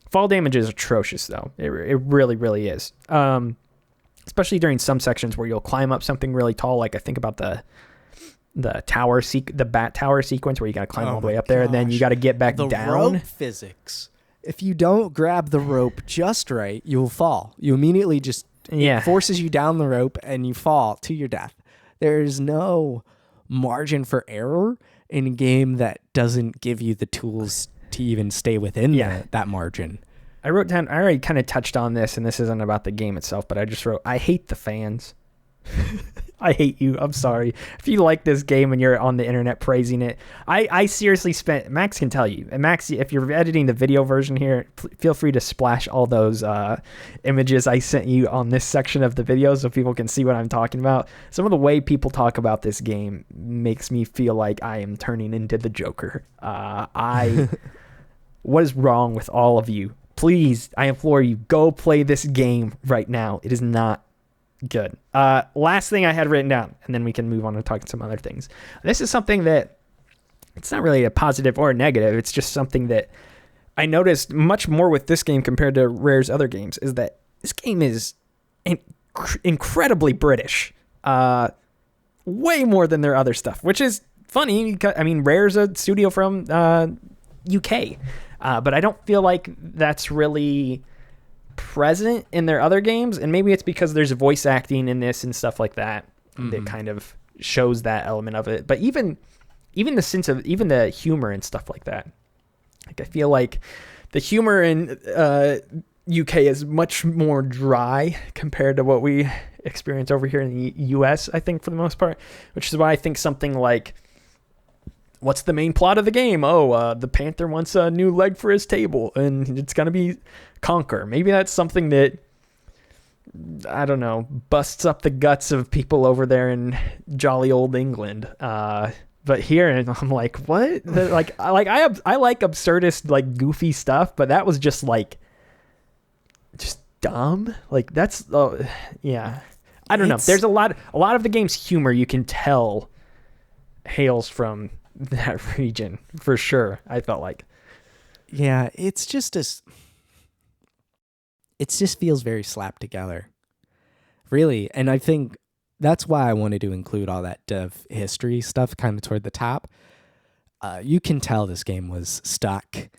Fall damage is atrocious, though. It really, really is. Especially during some sections where you'll climb up something really tall. Like I think about the tower the bat tower sequence where you got to climb all the way up there, and then you got to get back down. The rope physics. If you don't grab the rope just right, you'll fall. You immediately just it forces you down the rope and you fall to your death. There is no margin for error in a game that doesn't give you the tools to even stay within that margin. I wrote down, I already kind of touched on this, and this isn't about the game itself, but I just wrote, I hate the fans. I hate you. I'm sorry. If you like this game and you're on the internet praising it, I seriously spent, Max can tell you, and Max, if you're editing the video version here, feel free to splash all those images I sent you on this section of the video so people can see what I'm talking about. Some of the way people talk about this game makes me feel like I am turning into the Joker. What is wrong with all of you? Please, I implore you, go play this game right now. It is not good. Last thing I had written down, and then we can move on and talk some other things. This is something that it's not really a positive or a negative. It's just something that I noticed much more with this game compared to Rare's other games, is that this game is incredibly British. Way more than their other stuff, which is funny because, I mean, Rare's a studio from UK. But I don't feel like that's really present in their other games, and maybe it's because there's voice acting in this and stuff like that that kind of shows that element of it. But even the sense of even the humor and stuff like that, like I feel like the humor in UK is much more dry compared to what we experience over here in the US, I think, for the most part, which is why I think something like, what's the main plot of the game? Oh, the Panther wants a new leg for his table, and it's going to be Conker. Maybe that's something that, I don't know, busts up the guts of people over there in jolly old England. But here, I'm like, what? I like absurdist, like goofy stuff, but that was just dumb. Like that's, yeah. I don't know. There's a lot of the game's humor you can tell hails from that region for sure. I felt like, yeah, it just feels very slapped together, really. And I think that's why I wanted to include all that dev history stuff kind of toward the top. You can tell this game was stuck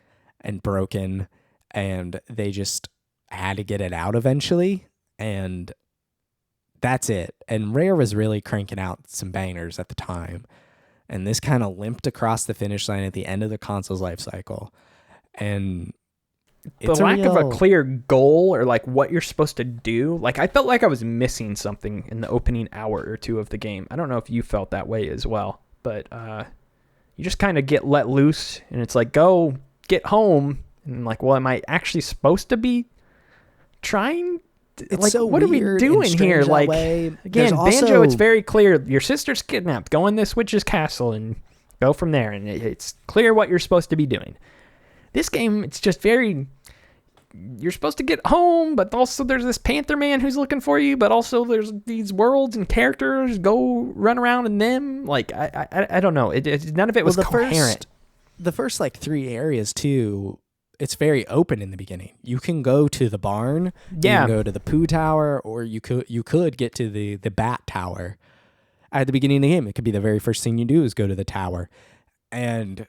and broken, and they just had to get it out eventually, and that's it. And Rare was really cranking out some bangers at the time, and this kind of limped across the finish line at the end of the console's life cycle. And the lack of a clear goal or like what you're supposed to do, like I felt like I was missing something in the opening hour or two of the game. I don't know if you felt that way as well, but you just kind of get let loose, and it's like, go get home, and I'm like, well, am I actually supposed to be trying? It's like, so what are we doing here? Like, again, Banjo, it's very clear. Your sister's kidnapped. Go in this witch's castle and go from there, and it's clear what you're supposed to be doing. This game, it's just very, you're supposed to get home, but also there's this Panther Man who's looking for you, but also there's these worlds and characters, go run around in them. Like, I don't know. None of it was coherent. The first like 3 areas too, it's very open in the beginning. You can go to the barn, you can go to the poo tower, or you could get to the bat tower. At the beginning of the game, it could be the very first thing you do is go to the tower. And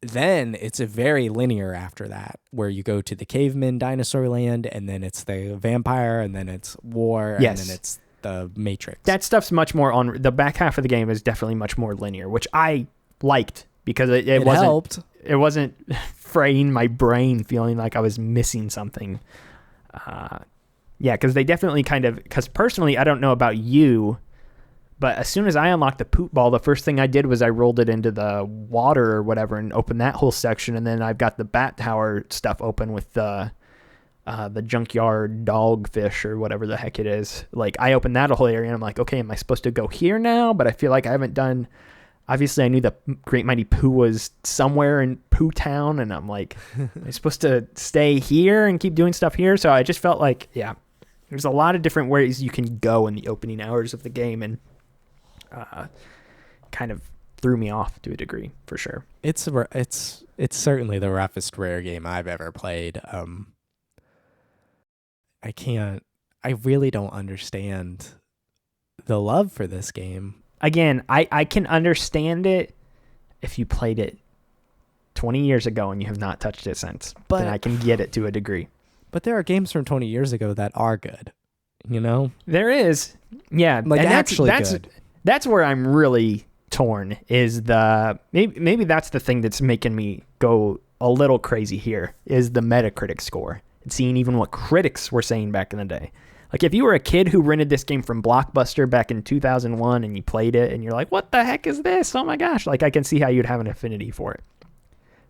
then it's a very linear after that, where you go to the caveman dinosaur land, and then it's the vampire, and then it's war, and then it's the Matrix. That stuff's much more on the back half of the game is definitely much more linear, which I liked because it wasn't helped. It wasn't fraying my brain, feeling like I was missing something. Because they definitely because personally, I don't know about you, but as soon as I unlocked the poop ball, the first thing I did was I rolled it into the water or whatever and opened that whole section. And then I've got the bat tower stuff open with the junkyard dogfish or whatever the heck it is. Like, I opened that whole area and I'm like, okay, am I supposed to go here now? But I feel like I haven't done. Obviously, I knew the Great Mighty Pooh was somewhere in Pooh Town, and I'm like, am I supposed to stay here and keep doing stuff here? So I just felt like, there's a lot of different ways you can go in the opening hours of the game, and kind of threw me off to a degree, for sure. It's certainly the roughest Rare game I've ever played. I really don't understand the love for this game. Again, I can understand it if you played it 20 years ago and you have not touched it since. But then I can get it to a degree. But there are games from 20 years ago that are good, you know? There is. Yeah. Like, and actually good. That's where I'm really torn, is maybe that's the thing that's making me go a little crazy here, is the Metacritic score. And seeing even what critics were saying back in the day. Like, if you were a kid who rented this game from Blockbuster back in 2001 and you played it and you're like, what the heck is this? Oh my gosh. Like, I can see how you'd have an affinity for it.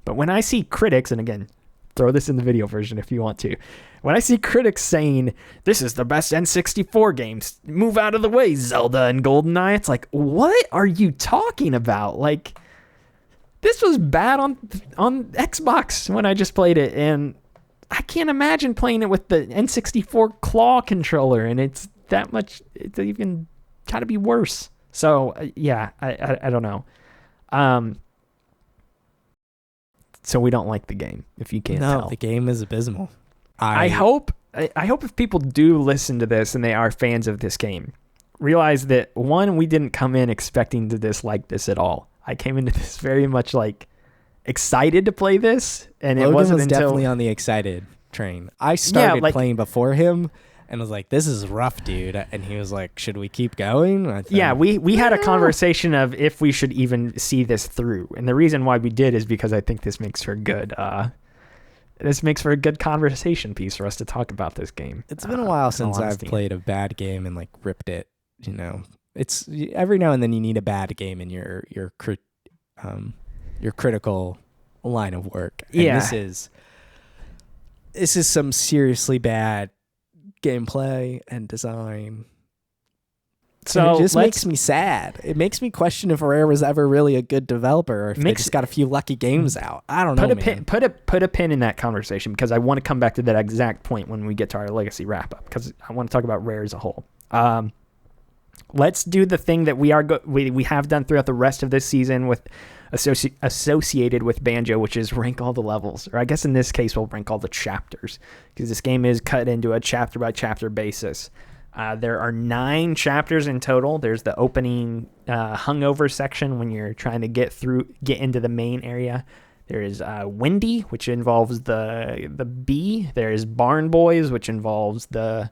But when I see critics, and again, throw this in the video version if you want to. When I see critics saying, this is the best N64 games, move out of the way, Zelda and GoldenEye, it's like, what are you talking about? Like, this was bad on Xbox when I just played it, and I can't imagine playing it with the N64 claw controller, and it's that much, it's even got to be worse. So, I don't know. So we don't like the game, if you can't tell. No, the game is abysmal. I hope if people do listen to this and they are fans of this game, realize that, one, we didn't come in expecting to dislike this at all. I came into this very much like excited to play this, and Logan it wasn't was until definitely on the excited train. I started playing before him and was like, this is rough, dude. And he was like, should we keep going? We had a conversation of if we should even see this through. And the reason why we did is because I think this makes for a good conversation piece for us to talk about this game. It's been a while since I've played a bad game and like ripped it, you know. It's every now and then you need a bad game in your critical line of work. And this is some seriously bad gameplay and design. So and it just makes me sad. It makes me question if Rare was ever really a good developer, or if they just got a few lucky games out. I don't know. Put a pin in that conversation, because I want to come back to that exact point when we get to our legacy wrap up, because I want to talk about Rare as a whole. Let's do the thing that we have done throughout the rest of this season with associated with Banjo, which is rank all the levels, or I guess in this case we'll rank all the chapters, because this game is cut into a chapter by chapter basis. There are 9 chapters in total. There's the opening Hungover section when you're trying to get into the main area. There is Windy, which involves the bee. There is Barn Boys, which involves the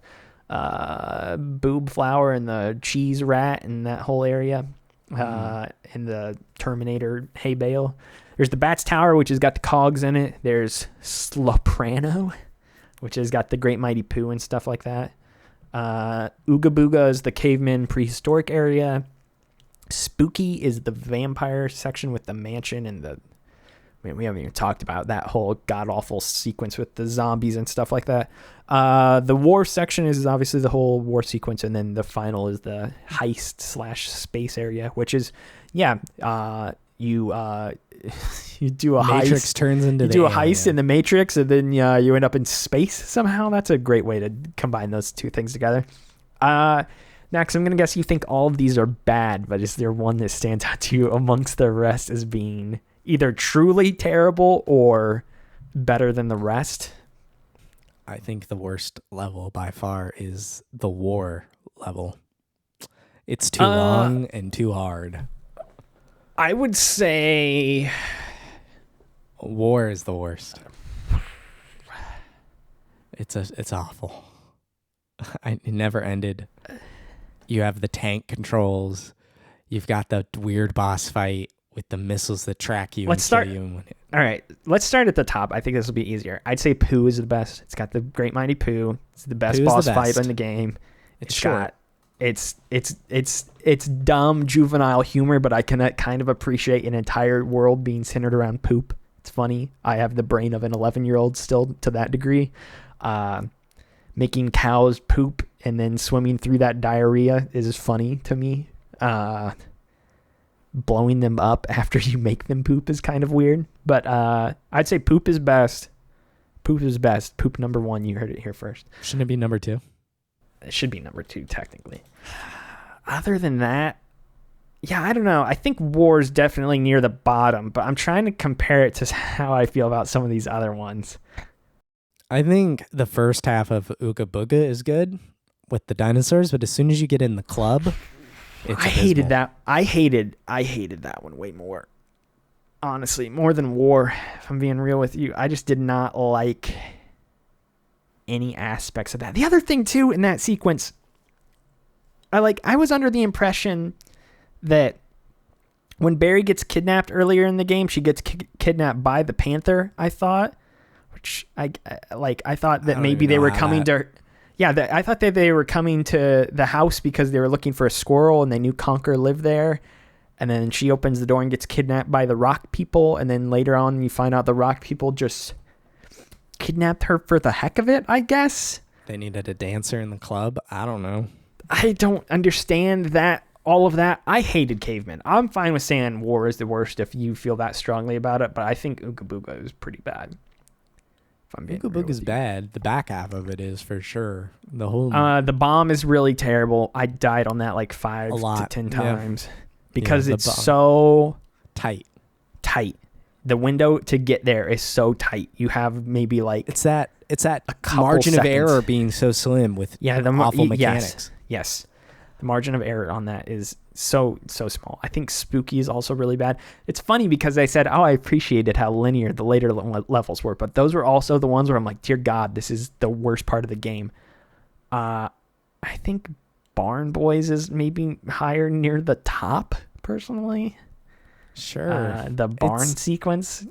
boob flower and the cheese rat and that whole area. And the Terminator hay bale. There's the Bat's Tower, which has got the cogs in it. There's Sloprano, which has got the Great Mighty Pooh and stuff like that. Uga Buga is the caveman prehistoric area. Spooky is the vampire section with the mansion and we haven't even talked about that whole god-awful sequence with the zombies and stuff like that. The war section is obviously the whole war sequence, and then the final is the heist/space area, which is, you do a Matrix heist. turns into you do a heist in the Matrix, and then you end up in space somehow. That's a great way to combine those two things together. Next, I'm going to guess you think all of these are bad, but is there one that stands out to you amongst the rest as being either truly terrible or better than the rest? I think the worst level by far is the war level. It's too long and too hard. I would say war is the worst. It's awful. It never ended. You have the tank controls. You've got the weird boss fight with the missiles that track you. Let's start. All right, let's start at the top. I think this will be easier. I'd say Pooh is the best. It's got the Great Mighty Pooh. It's the best boss fight in the game. It's short. It's dumb juvenile humor, but I can kind of appreciate an entire world being centered around poop. It's funny. I have the brain of an 11-year-old still to that degree. Making cows poop and then swimming through that diarrhea is funny to me. Blowing them up after you make them poop is kind of weird, but I'd say poop is best. Poop is best. Poop number 1. You heard it here first. Shouldn't it be number 2? It should be number 2 technically. Other than that, I don't know. I think war is definitely near the bottom, but I'm trying to compare it to how I feel about some of these other ones. I think the first half of Uga Buga is good with the dinosaurs, but as soon as you get in the club, I hated that. I hated that one way more. Honestly, more than war, if I'm being real with you. I just did not like any aspects of that. The other thing too in that sequence, I was under the impression that when Barry gets kidnapped earlier in the game, she gets kidnapped by the Panther, I thought, which I thought that maybe they were coming to her. Yeah, I thought that they were coming to the house because they were looking for a squirrel and they knew Conker lived there. And then she opens the door and gets kidnapped by the rock people. And then later on, you find out the rock people just kidnapped her for the heck of it, I guess. They needed a dancer in the club. I don't know. I don't understand that. All of that. I hated Caveman. I'm fine with saying war is the worst if you feel that strongly about it. But I think Uga Buga is pretty bad. Uga Buga's bad. The back half of it is for sure. The whole the bomb is really terrible. I died on that like 5 to 10 times because it's so tight. The window to get there is so tight. You have maybe like it's that margin of error being so slim with the awful mechanics. Yes. The margin of error on that is so small. I think Spooky is also really bad. It's funny because I said, I appreciated how linear the later levels were, but those were also the ones where I'm like, dear God, this is the worst part of the game. I think Barn Boys is maybe higher near the top, personally. Sure. The barn sequence.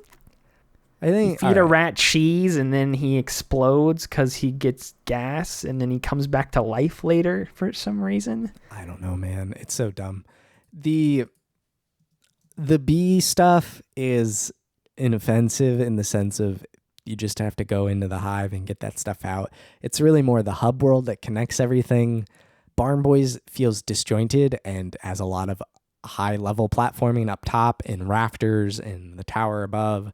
I think you feed a rat cheese and then he explodes because he gets gas and then he comes back to life later for some reason. I don't know, man. It's so dumb. The bee stuff is inoffensive in the sense of you just have to go into the hive and get that stuff out. It's really more the hub world that connects everything. Barn Boys feels disjointed and has a lot of high level platforming up top in rafters and the tower above.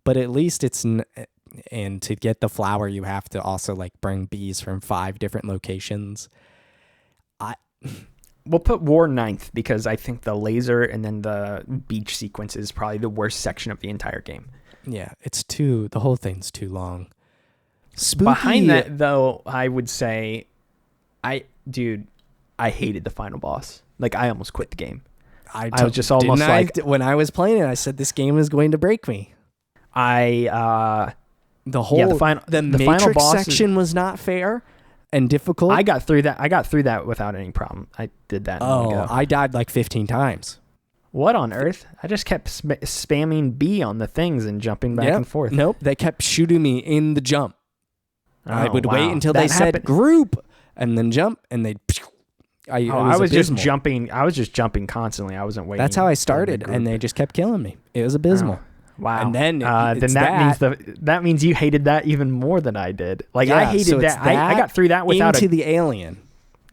But at least and to get the flower, you have to also bring bees from 5 different locations. We'll put War 9th because I think the laser and then the beach sequence is probably the worst section of the entire game. Yeah, the whole thing's too long. Spooky. Behind that, though, I would say dude, I hated the final boss. Like, I almost quit the game. I was just almost like... When I was playing it, I said, this game is going to break me. The Matrix final boss section was not fair and difficult. I got through that without any problem. I did that in one go. I died like 15 times. What on earth? I just kept spamming B on the things and jumping back and forth. Nope, they kept shooting me in the jump. I would wait until they said group and then jump, and they'd... I was just jumping. I was just jumping constantly. I wasn't waiting. That's how I started, and they just kept killing me. It was abysmal. Wow. And then that means you hated that even more than I did. Like, I hated that. I got through that without into the alien.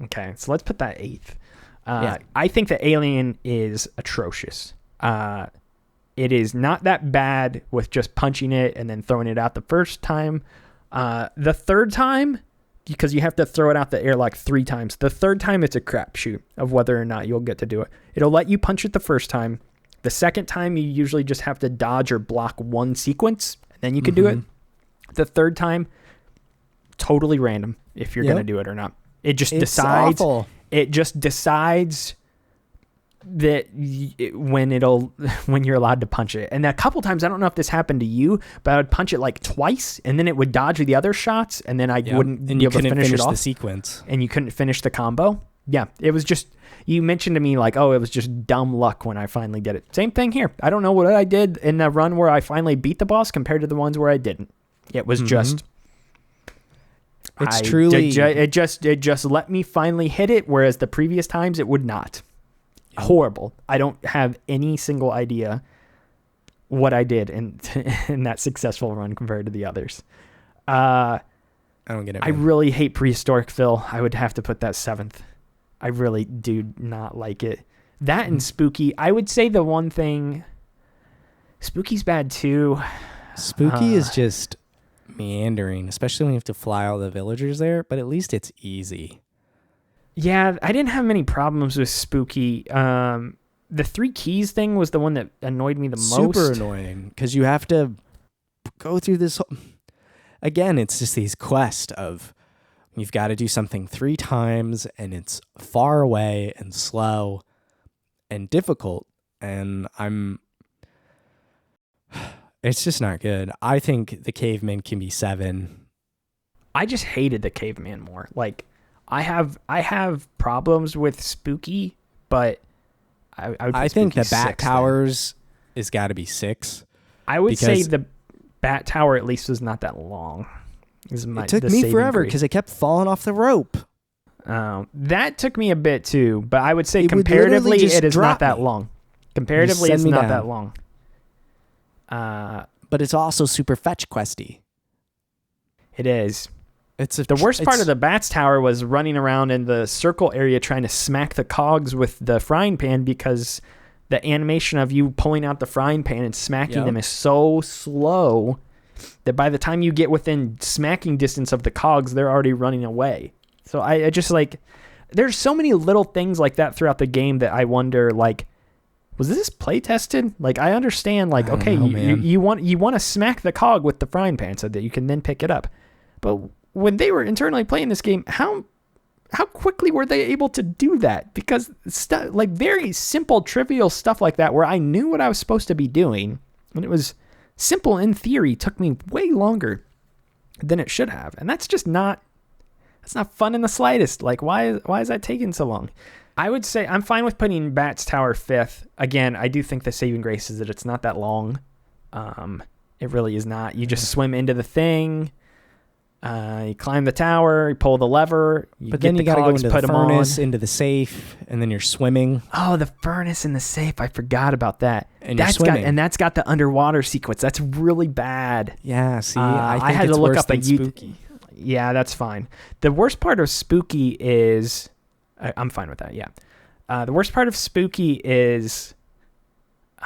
Okay, so let's put that 8th. I think the alien is atrocious. It is not that bad with just punching it and then throwing it out the first time. The third time, because you have to throw it out the air like 3 times. The third time, it's a crapshoot of whether or not you'll get to do it. It'll let you punch it the first time. The second time, you usually just have to dodge or block one sequence, and then you can do it. The third time, totly random if you're going to do it or not. It just decides. Awful. It just decides that when you're allowed to punch it. And a couple times, I don't know if this happened to you, but I would punch it like twice, and then it would dodge the other shots, and then I wouldn't be able to finish it off. The sequence. And you couldn't finish the combo. Yeah, it was just... You mentioned to me like, oh, it was just dumb luck when I finally did it. Same thing here. I don't know what I did in the run where I finally beat the boss compared to the ones where I didn't. It was just... It's truly... It just let me finally hit it, whereas the previous times it would not. Horrible. I don't have any single idea what I did in that successful run compared to the others. I don't get it. I really hate Prehistoric Phil. I would have to put that 7th. I really do not like it. That and Spooky. I would say the one thing... Spooky's bad too. Spooky is just meandering, especially when you have to fly all the villagers there, but at least it's easy. Yeah, I didn't have many problems with Spooky. The 3 keys thing was the one that annoyed me the most. Super annoying, because you have to go through this... Again, it's just these quests of... You've got to do something 3 times, and it's far away and slow and difficult, and it's just not good. I think the caveman can be 7. I just hated the caveman more. Like, I have problems with Spooky, but I think the Bat Towers has got to be 6. I would say the Bat Tower at least was not that long. It took me forever because it kept falling off the rope. That took me a bit too, but I would say comparatively it is not that long. Comparatively, it's not that long. But it's also super fetch questy. It is. The worst part of the Bats Tower was running around in the circle area trying to smack the cogs with the frying pan, because the animation of you pulling out the frying pan and smacking them is so slow that by the time you get within smacking distance of the cogs, they're already running away. So I just like, there's so many little things like that throughout the game that I wonder, like, was this play tested? Like, I understand, like, okay, you want to smack the cog with the frying pan so that you can then pick it up. But when they were internally playing this game, how quickly were they able to do that? Because like very simple, trivial stuff like that, where I knew what I was supposed to be doing, and it was simple in theory, took me way longer than it should have. And that's just not fun in the slightest. Like, why is that taking so long? I would say I'm fine with putting Bats Tower 5th. Again, I do think the saving grace is that it's not that long. It really is not. You just swim into the thing. You climb the tower, you pull the lever, but then you got to go into the furnace, into the safe, and then you're swimming. Oh, the furnace and the safe. I forgot about that. And that's got the underwater sequence. That's really bad. Yeah, see, I had to look up a Spooky. Yeah, that's fine. The worst part of Spooky is... I'm fine with that, yeah. The worst part of Spooky is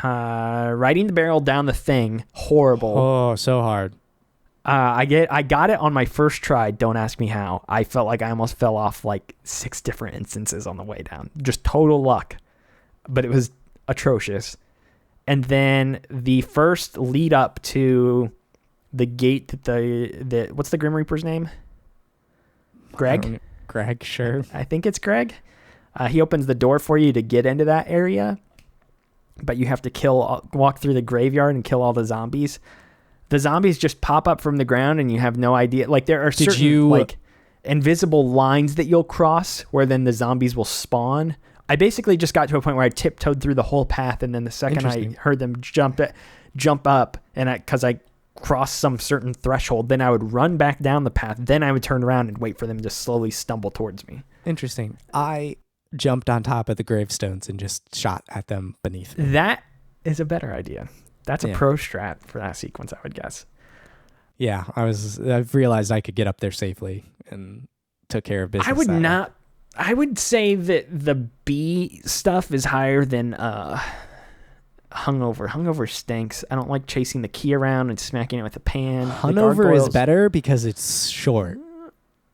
riding the barrel down the thing. Horrible. Oh, so hard. I got it on my first try. Don't ask me how. I felt like I almost fell off like 6 different instances on the way down. Just total luck. But it was atrocious. And then the first lead up to the gate that what's the Grim Reaper's name? Greg? Greg, sure. I think it's Greg. He opens the door for you to get into that area, but you have to walk through the graveyard and kill all the zombies. The zombies just pop up from the ground and you have no idea. Like there are certain invisible lines that you'll cross where then the zombies will spawn. I basically just got to a point where I tiptoed through the whole path, and then the second I heard them jump up, and because I crossed some certain threshold, then I would run back down the path. Then I would turn around and wait for them to slowly stumble towards me. Interesting. I jumped on top of the gravestones and just shot at them beneath me. That is a better idea. That's a pro strat for that sequence, I would guess. Yeah, I've realized I could get up there safely and took care of business. I would say that the B stuff is higher than Hungover. Hungover stinks. I don't like chasing the key around and smacking it with a pan. Hungover is better because it's short.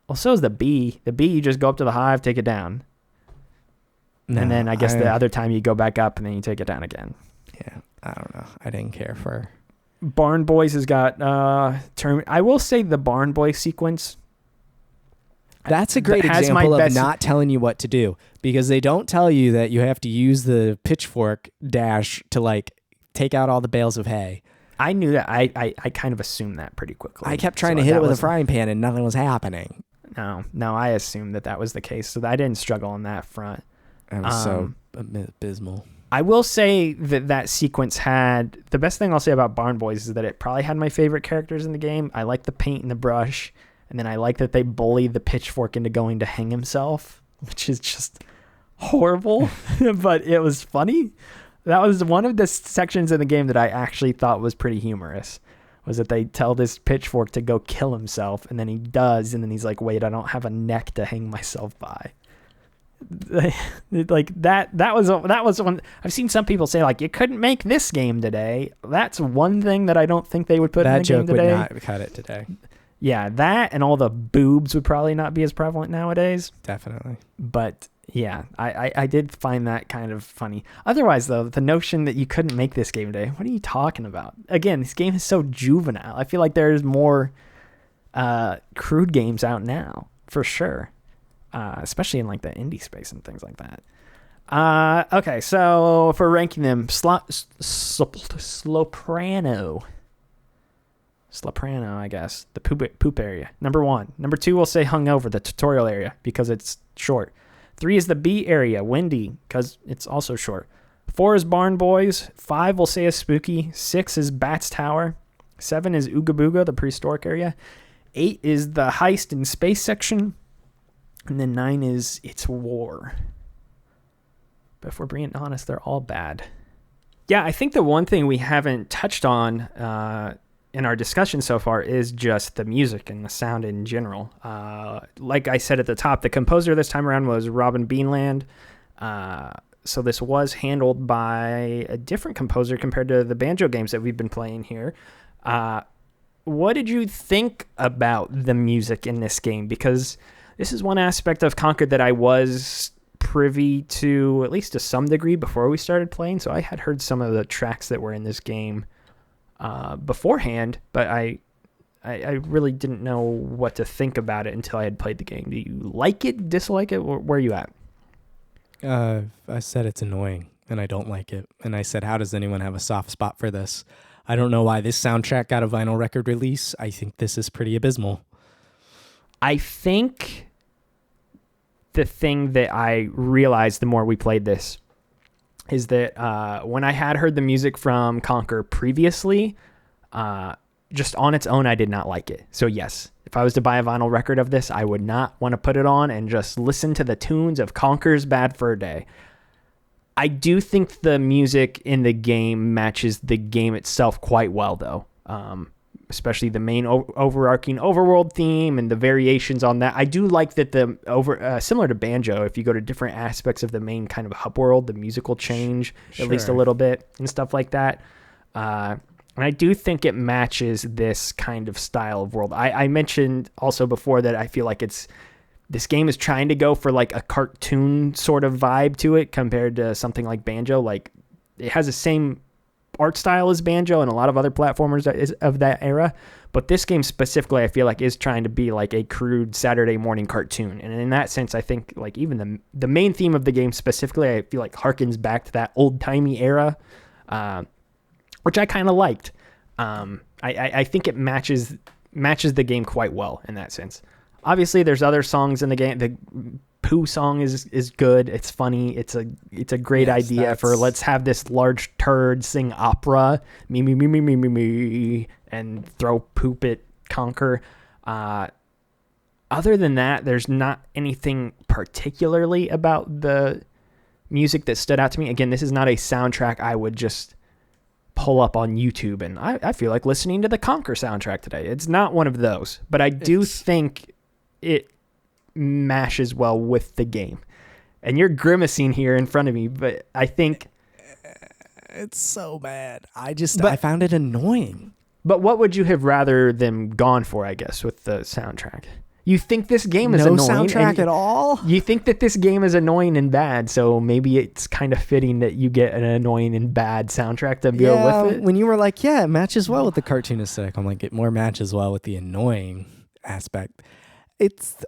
Well, so is the B. The B, you just go up to the hive, take it down. No, and then I guess the other time you go back up and then you take it down again. Yeah, I don't know. I didn't care for... Barn Boys has got... I will say the Barn Boy sequence... That's a great example of not telling you what to do, because they don't tell you that you have to use the pitchfork dash to like take out all the bales of hay. I knew that. I kind of assumed that pretty quickly. I kept trying to hit it with a frying pan and nothing was happening. No, I assumed that was the case, so I didn't struggle on that front. It was so abysmal. I will say that sequence had... The best thing I'll say about Barn Boys is that it probably had my favorite characters in the game. I like the paint and the brush. And then I like that they bully the pitchfork into going to hang himself, which is just horrible, but it was funny. That was one of the sections in the game that I actually thought was pretty humorous, was that they tell this pitchfork to go kill himself, and then he does, and then he's like, wait, I don't have a neck to hang myself by. Like that was one. I've seen some people say like, you couldn't make this game today. That's one thing that I don't think they would put in the game today. That joke would not cut it today. Yeah, that and all the boobs would probably not be as prevalent nowadays. Definitely. But yeah, I did find that kind of funny. Otherwise, though, the notion that you couldn't make this game today, what are you talking about? Again, this game is so juvenile. I feel like there's more crude games out now, for sure. Especially in like the indie space and things like that. Okay, so for ranking them, Sloprano, I guess. The poop area. Number 1. Number 2, we'll say Hungover, the tutorial area, because it's short. 3 is the B area, Windy, because it's also short. 4 is Barn Boys. 5 we'll say is Spooky. 6 is Bats Tower. 7 is Uga Buga, the prehistoric area. 8 is the Heist and Space section. And then 9 is It's War. But if we're being honest, they're all bad. Yeah, I think the one thing we haven't touched on in our discussion so far is just the music and the sound in general. Like I said at the top, the composer this time around was Robin Beanland. So this was handled by a different composer compared to the Banjo games that we've been playing here. What did you think about the music in this game? Because this is one aspect of Conker that I was privy to, at least to some degree, before we started playing. So I had heard some of the tracks that were in this game beforehand, but I really didn't know what to think about it until I had played the game. Do you like it, dislike it? Where are you at? I said it's annoying and I don't like it. And I said, how does anyone have a soft spot for this? I don't know why this soundtrack got a vinyl record release. I think this is pretty abysmal. I think the thing that I realized the more we played this is that when I had heard the music from Conker previously, just on its own, I did not like it. So yes, if I was to buy a vinyl record of this, I would not want to put it on and just listen to the tunes of Conker's Bad Fur Day. I do think the music in the game matches the game itself quite well, though. Especially the main overarching overworld theme and the variations on that. I do like that similar to Banjo, if you go to different aspects of the main kind of hub world, the music will change at least a little bit and stuff like that. And I do think it matches this kind of style of world. I mentioned also before that I feel like this game is trying to go for like a cartoon sort of vibe to it compared to something like Banjo. Like it has the same art style as Banjo and a lot of other platformers of that era. But this game specifically, I feel like, is trying to be like a crude Saturday morning cartoon. And in that sense, I think like even the main theme of the game specifically, I feel like harkens back to that old-timey era, which I kind of liked. I think it matches the game quite well in that sense. Obviously, there's other songs in the game. The Pooh song is good. It's funny. It's a great idea for let's have this large turd sing opera, me me me me me me me, and throw poop at Conker. Other than that, there's not anything particularly about the music that stood out to me. Again, this is not a soundtrack I would just pull up on YouTube and I feel like listening to the Conker soundtrack today. It's not one of those, but I do think it mashes well with the game. And you're grimacing here in front of me, but I think it's so bad. I found it annoying. But what would you have rather them gone for, I guess, with the soundtrack? You think this game is annoying? No soundtrack at all? You think that this game is annoying and bad, so maybe it's kind of fitting that you get an annoying and bad soundtrack to go with it? When you were like, yeah, it matches well with the cartoon aesthetic, I'm like, it more matches well with the annoying aspect. It's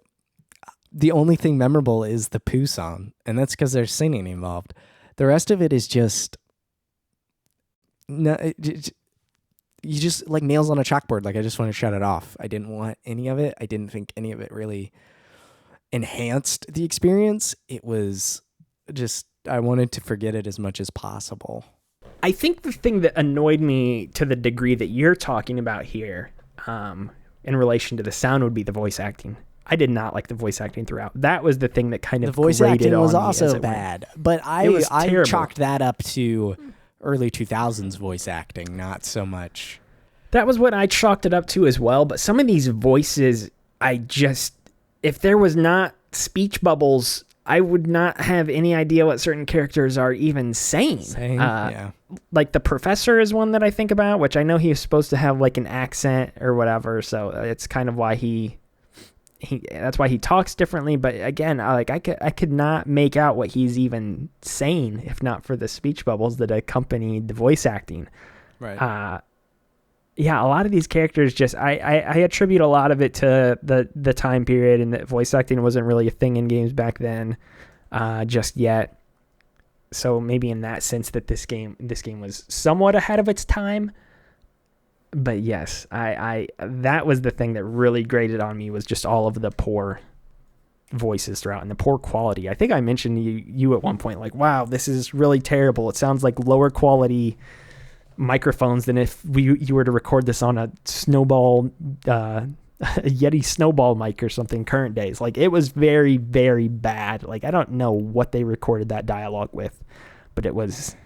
the only thing memorable is the Pooh song, and that's because there's singing involved. The rest of it is just you just like nails on a chalkboard. Like, I just want to shut it off. I didn't want any of it. I didn't think any of it really enhanced the experience. It was just, I wanted to forget it as much as possible. I think the thing that annoyed me to the degree that you're talking about here, in relation to the sound, would be the voice acting. I did not like the voice acting throughout. That was the thing that kind of the voice grated acting was on me also bad, but I chalked that up to early 2000s voice acting, not so much. That was what I chalked it up to as well. But some of these voices, if there was not speech bubbles, I would not have any idea what certain characters are even saying. Yeah. Like the professor is one that I think about, which I know he is supposed to have like an accent or whatever. So it's kind of why that's why he talks differently. But again, I could not make out what he's even saying if not for the speech bubbles that accompanied the voice acting. Right. Yeah, a lot of these characters just I attribute a lot of it to the time period, and that voice acting wasn't really a thing in games back then, just yet. So maybe in that sense that this game was somewhat ahead of its time. But yes, I that was the thing that really grated on me, was just all of the poor voices throughout and the poor quality. I think I mentioned you at one point, like, wow, this is really terrible. It sounds like lower quality microphones than if you were to record this on a snowball, a Yeti snowball mic or something current days. Like, it was very, very bad. Like, I don't know what they recorded that dialogue with, but it was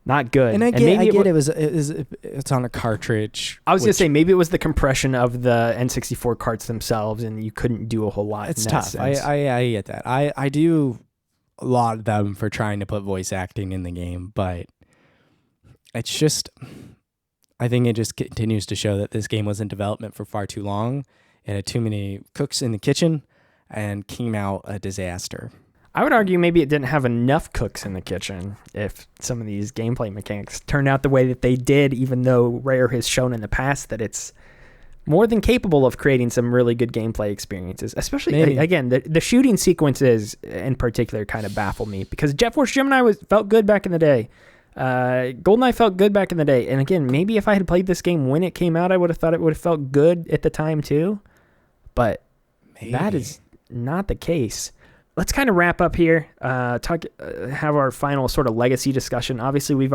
not good. And I get it's on a cartridge. I was going to say, maybe it was the compression of the N64 carts themselves, and you couldn't do a whole lot. It's tough. I get that. I do laud them for trying to put voice acting in the game, but it's just, I think it just continues to show that this game was in development for far too long. It had too many cooks in the kitchen and came out a disaster. I would argue maybe it didn't have enough cooks in the kitchen if some of these gameplay mechanics turned out the way that they did, even though Rare has shown in the past that it's more than capable of creating some really good gameplay experiences. Especially, again, the shooting sequences in particular kind of baffle me, because Jet Force Gemini felt good back in the day. GoldenEye felt good back in the day. And again, maybe if I had played this game when it came out, I would have thought it would have felt good at the time too. But that is not the case. Let's kind of wrap up here, have our final sort of legacy discussion. Obviously,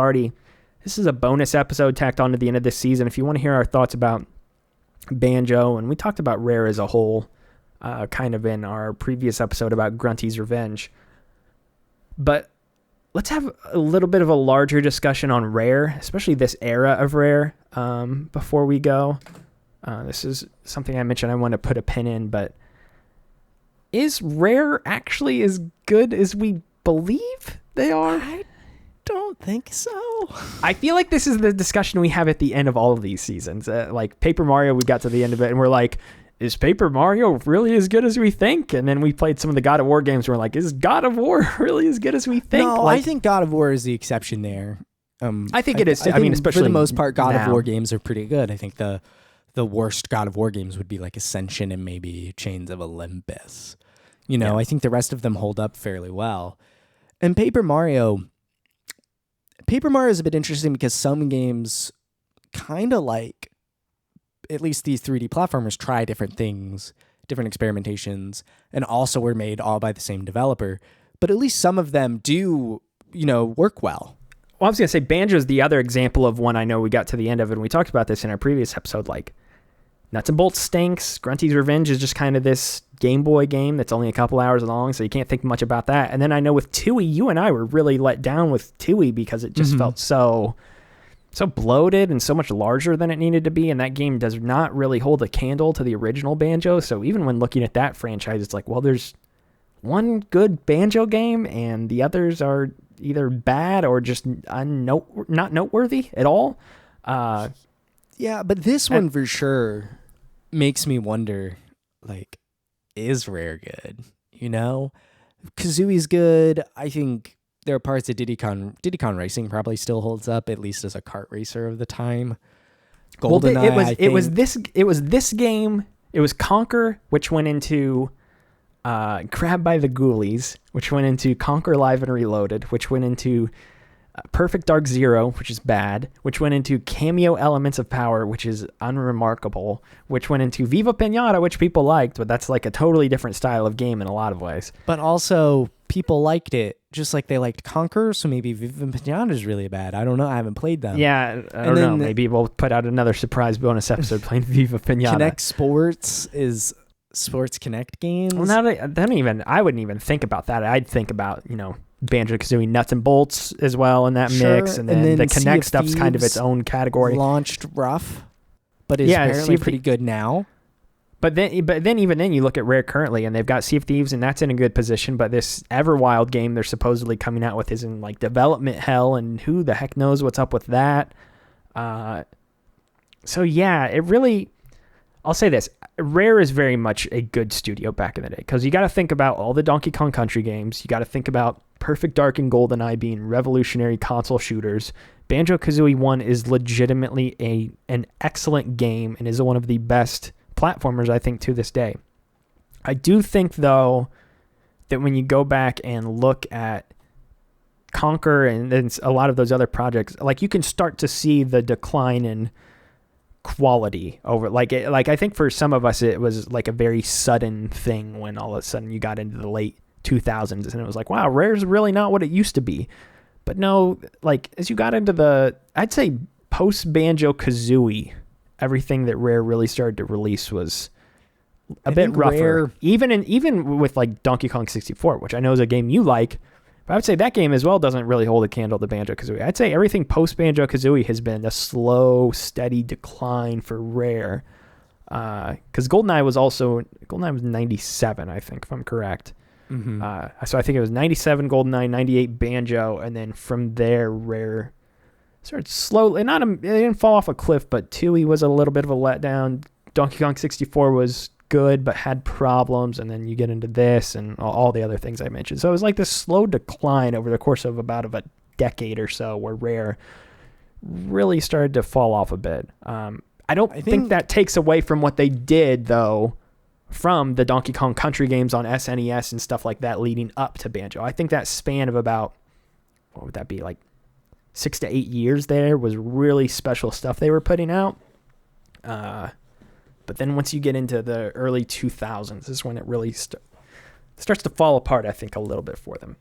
this is a bonus episode tacked on to the end of this season. If you want to hear our thoughts about Banjo, and we talked about Rare as a whole, kind of in our previous episode about Grunty's Revenge. But let's have a little bit of a larger discussion on Rare, especially this era of Rare, before we go. This is something I mentioned I want to put a pin in, but is Rare actually as good as we believe they are? I don't think so. I feel like this is the discussion we have at the end of all of these seasons. Like Paper Mario, we got to the end of it and we're like, is Paper Mario really as good as we think? And then we played some of the God of War games and we're like, is God of War really as good as we think? No, like, I think God of War is the exception there. I think it is. I mean, especially for the most part, God now. of War games are pretty good. I think the worst God of War games would be like Ascension and maybe Chains of Olympus. I think the rest of them hold up fairly well. And Paper Mario is a bit interesting because some games kind of like, at least these 3D platformers, try different things, different experimentations, and also were made all by the same developer. But at least some of them do, work well. Well, I was going to say Banjo is the other example of one I know we got to the end of it, and we talked about this in our previous episode. Like, Nuts and Bolts stinks. Grunty's Revenge is just kind of this Game Boy game that's only a couple hours long, so you can't think much about that. And then I know with Tui, you and I were really let down with Tui because it just felt so bloated and so much larger than it needed to be, and that game does not really hold a candle to the original Banjo. So even when looking at that franchise, it's like, well, there's one good Banjo game, and the others are either bad or just not noteworthy at all. Yeah, but this one for sure makes me wonder, like, is Rare good? Kazooie's good. I think there are parts of Diddy Kong Racing probably still holds up, at least as a kart racer of the time. GoldenEye, it was this game. It was Conker, which went into Crab by the Ghoulies, which went into Conker Live and Reloaded, which went into Perfect Dark Zero, which is bad, which went into Cameo Elements of Power, which is unremarkable, which went into Viva Pinata, which people liked, but that's like a totally different style of game in a lot of ways. But also, people liked it just like they liked Conker, so maybe Viva Pinata is really bad. I don't know. I haven't played them. Yeah, I don't know. Maybe we'll put out another surprise bonus episode playing Viva Pinata. Connect Sports is Sports Connect games. Well, I wouldn't even think about that. I'd think about, Banjo Kazooie Nuts and Bolts as well in that mix, and then the Connect stuff's kind of its own category. Launched rough, but is apparently pretty good now. But then even then you look at Rare currently, and they've got Sea of Thieves, and that's in a good position. But this Everwild game they're supposedly coming out with is in like development hell, and who the heck knows what's up with that. So yeah, it really. I'll say this. Rare is very much a good studio back in the day, because you got to think about all the Donkey Kong Country games. You got to think about Perfect Dark and GoldenEye being revolutionary console shooters. Banjo-Kazooie 1 is legitimately an excellent game and is one of the best platformers, I think, to this day. I do think, though, that when you go back and look at Conker and then a lot of those other projects, like, you can start to see the decline in quality over like I think for some of us it was like a very sudden thing when all of a sudden you got into the late 2000s and it was like, wow, Rare's really not what it used to be. But no, like as you got into I'd say post Banjo Kazooie, everything that Rare really started to release was a bit rougher. Even with like Donkey Kong 64, which I know is a game you like. I would say that game as well doesn't really hold a candle to Banjo-Kazooie. I'd say everything post Banjo-Kazooie has been a slow, steady decline for Rare. Because GoldenEye was 97, I think, if I'm correct. Mm-hmm. So I think it was 97 GoldenEye, 98 Banjo, and then from there, Rare started slowly. It didn't fall off a cliff, but Tui was a little bit of a letdown. Donkey Kong 64 was good but had problems, and then you get into this and all the other things I mentioned. So it was like this slow decline over the course of about a decade or so where Rare really started to fall off a bit. I think that takes away from what they did, though, from the Donkey Kong Country games on SNES and stuff like that leading up to Banjo. I think that span of about, what would that be, like 6 to 8 years there was really special stuff they were putting out. But then once you get into the early 2000s is when it really starts to fall apart, I think, a little bit for them.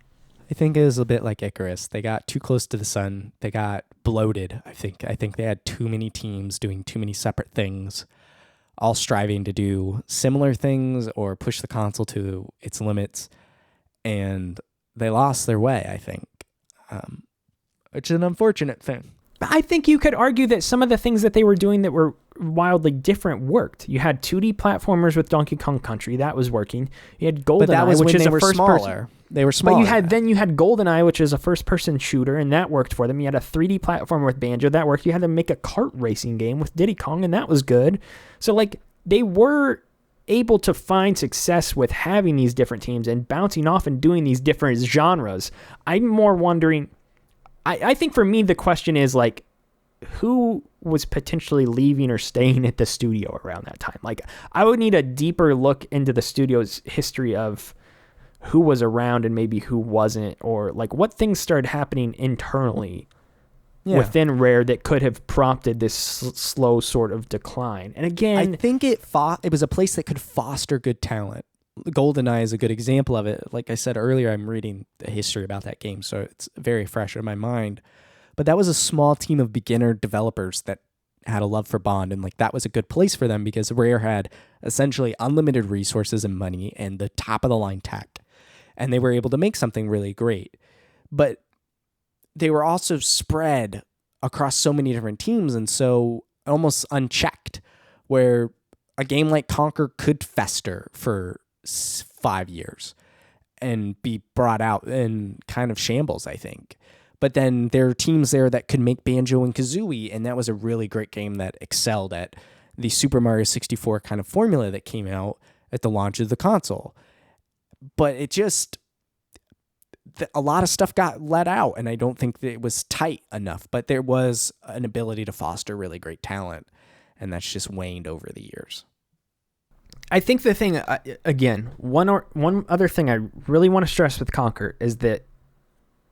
I think it was a bit like Icarus. They got too close to the sun. They got bloated, I think. I think they had too many teams doing too many separate things, all striving to do similar things or push the console to its limits. And they lost their way, I think, which is an unfortunate thing. I think you could argue that some of the things that they were doing that were wildly different worked. You had 2D platformers with Donkey Kong Country. That was working. You had GoldenEye, which is a first-person. They were smaller. But you had GoldenEye, which is a first-person shooter, and that worked for them. You had a 3D platformer with Banjo. That worked. You had to make a kart racing game with Diddy Kong, and that was good. So, like, they were able to find success with having these different teams and bouncing off and doing these different genres. I'm more wondering... I think for me, the question is like, who was potentially leaving or staying at the studio around that time? Like, I would need a deeper look into the studio's history of who was around and maybe who wasn't, or like what things started happening internally within Rare that could have prompted this slow sort of decline. And again, I think it was a place that could foster good talent. GoldenEye is a good example of it. Like I said earlier, I'm reading the history about that game, so it's very fresh in my mind. But that was a small team of beginner developers that had a love for Bond, and like that was a good place for them because Rare had essentially unlimited resources and money and the top of the line tech, and they were able to make something really great. But they were also spread across so many different teams and so almost unchecked, where a game like Conker could fester for 5 years and be brought out in kind of shambles, I think. But then there are teams there that could make Banjo and Kazooie, and that was a really great game that excelled at the Super Mario 64 kind of formula that came out at the launch of the console. But it just, a lot of stuff got let out, and I don't think that it was tight enough. But there was an ability to foster really great talent, and that's just waned over the years. I think the thing, again, one other thing I really want to stress with Conker is that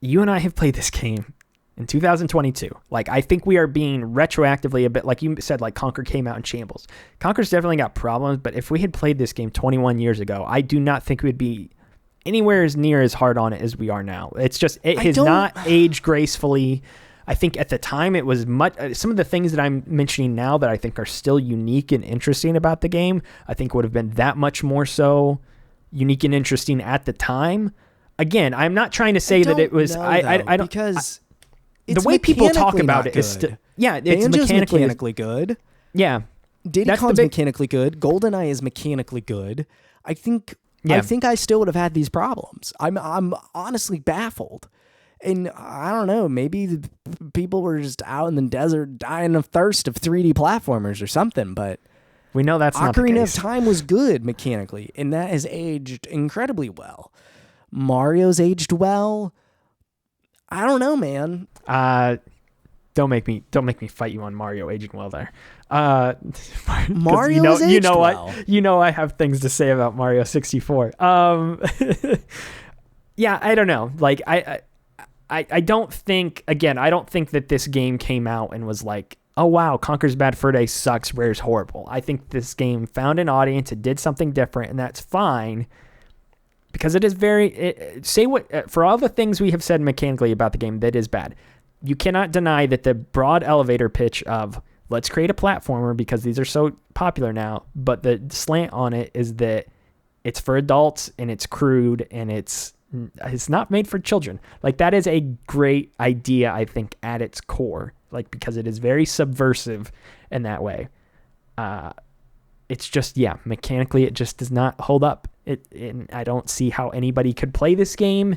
you and I have played this game in 2022. Like, I think we are being retroactively a bit, like you said, like Conker came out in shambles. Conker's definitely got problems, but if we had played this game 21 years ago, I do not think we'd be anywhere as near as hard on it as we are now. It's just, it has not aged gracefully. I think at the time it was much, some of the things that I'm mentioning now that I think are still unique and interesting about the game, I think would have been that much more so unique and interesting at the time. Again, I'm not trying to say that it was, I don't, because the way people talk about it is still, it's mechanically good. Yeah. Diddy Kong's mechanically good. GoldenEye is mechanically good. I think I still would have had these problems. I'm honestly baffled. And I don't know, maybe the people were just out in the desert dying of thirst of 3D platformers or something, but we know that's not the case. Ocarina of Time was good mechanically, and that has aged incredibly well. Mario's aged well. I don't know, man. Don't make me fight you on Mario aging well there. Mario aged you know well. What? You know I have things to say about Mario 64. Yeah, I don't know. Like I don't think, again, I don't think that this game came out and was like, oh wow, Conker's Bad Fur Day sucks, Rare's horrible. I think this game found an audience, it did something different, and that's fine. Because it is for all the things we have said mechanically about the game that is bad, you cannot deny that the broad elevator pitch of let's create a platformer because these are so popular now, but the slant on it is that it's for adults and it's crude and it's not made for children. Like, that is a great idea, I think, at its core, like, because it is very subversive in that way. It's just, mechanically it just does not hold up. And I don't see how anybody could play this game,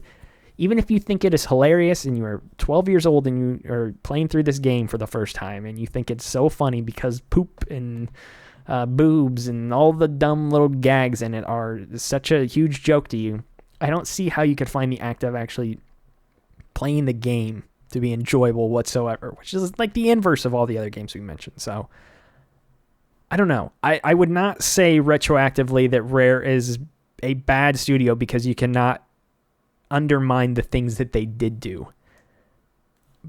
even if you think it is hilarious and you are 12 years old and you are playing through this game for the first time and you think it's so funny because poop and boobs and all the dumb little gags in it are such a huge joke to you. I don't see how you could find the act of actually playing the game to be enjoyable whatsoever, which is like the inverse of all the other games we mentioned. So I don't know. I would not say retroactively that Rare is a bad studio because you cannot undermine the things that they did do.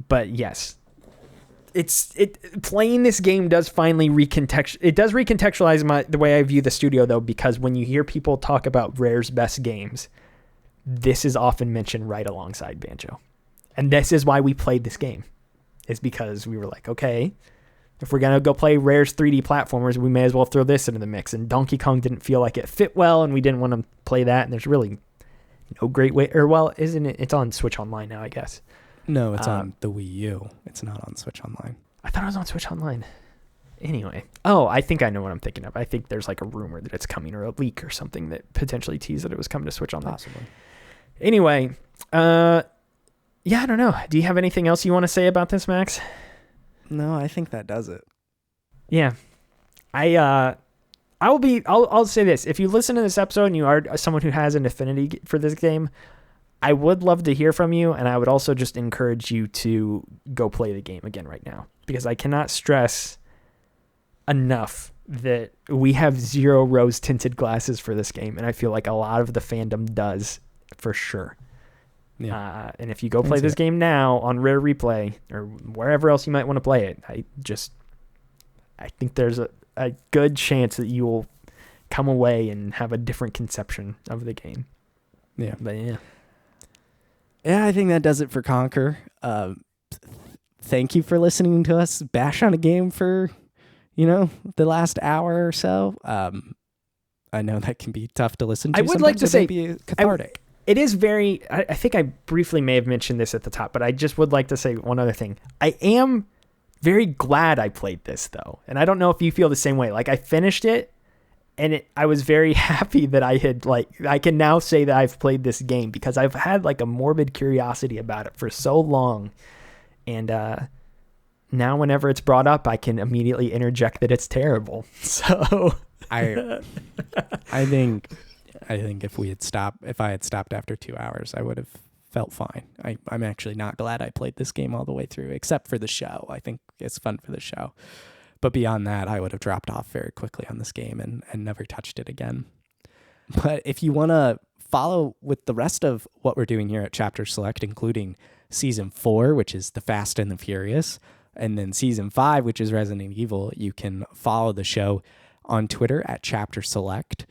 But yes, playing this game does finally recontextualize the way I view the studio, though, because when you hear people talk about Rare's best games, this is often mentioned right alongside Banjo. And this is why we played this game, is because we were like, okay, if we're going to go play Rare's 3D platformers, we may as well throw this into the mix. And Donkey Kong didn't feel like it fit well, and we didn't want to play that. And there's really no great way, or well, isn't it? It's on Switch Online now, I guess. No, it's on the Wii U. It's not on Switch Online. I thought it was on Switch Online. Anyway. Oh, I think I know what I'm thinking of. I think there's like a rumor that it's coming, or a leak or something that potentially teased that it was coming to Switch Online. Possibly. Anyway, I don't know. Do you have anything else you want to say about this, Max? No, I think that does it. Yeah. I'll say this. If you listen to this episode and you are someone who has an affinity for this game, I would love to hear from you, and I would also just encourage you to go play the game again right now, because I cannot stress enough that we have 0 rose-tinted glasses for this game, and I feel like a lot of the fandom does for sure. Yeah. And if you go play this game now on Rare Replay or wherever else you might want to play it, I think there's a good chance that you will come away and have a different conception of the game. Yeah. But yeah. Yeah, I think that does it for Conker. Thank you for listening to us bash on a game for, the last hour or so. I know that can be tough to listen to. I would like to say, be cathartic. It is very, I think I briefly may have mentioned this at the top, but I just would like to say one other thing. I am very glad I played this, though. And I don't know if you feel the same way. Like, I finished it, and I was very happy that I can now say that I've played this game, because I've had like a morbid curiosity about it for so long. And now whenever it's brought up, I can immediately interject that it's terrible. So I think if I had stopped after 2 hours, I would have felt fine. I'm actually not glad I played this game all the way through, except for the show. I think it's fun for the show. But beyond that, I would have dropped off very quickly on this game and never touched it again. But if you want to follow with the rest of what we're doing here at Chapter Select, including Season 4, which is The Fast and the Furious, and then Season 5, which is Resident Evil, you can follow the show on Twitter at Chapter Select.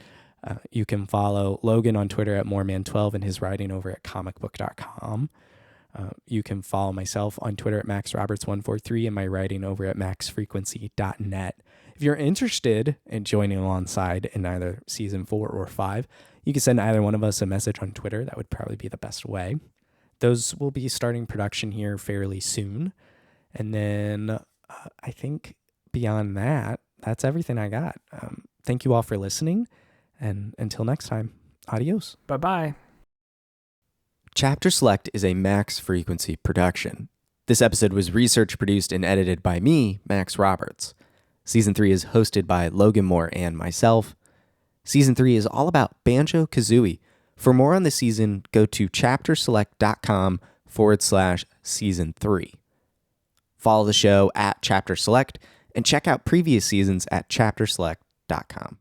You can follow Logan on Twitter at Moreman12 and his writing over at comicbook.com. You can follow myself on Twitter at MaxRoberts143 and my writing over at maxfrequency.net. If you're interested in joining alongside in either Season 4 or 5, you can send either one of us a message on Twitter. That would probably be the best way. Those will be starting production here fairly soon. And then I think beyond that, that's everything I got. Thank you all for listening. And until next time, adios. Bye-bye. Chapter Select is a Max Frequency production. This episode was research produced and edited by me, Max Roberts. Season 3 is hosted by Logan Moore and myself. Season 3 is all about Banjo Kazooie. For more on the season, go to chapterselect.com/season 3. Follow the show at Chapter Select and check out previous seasons at chapterselect.com.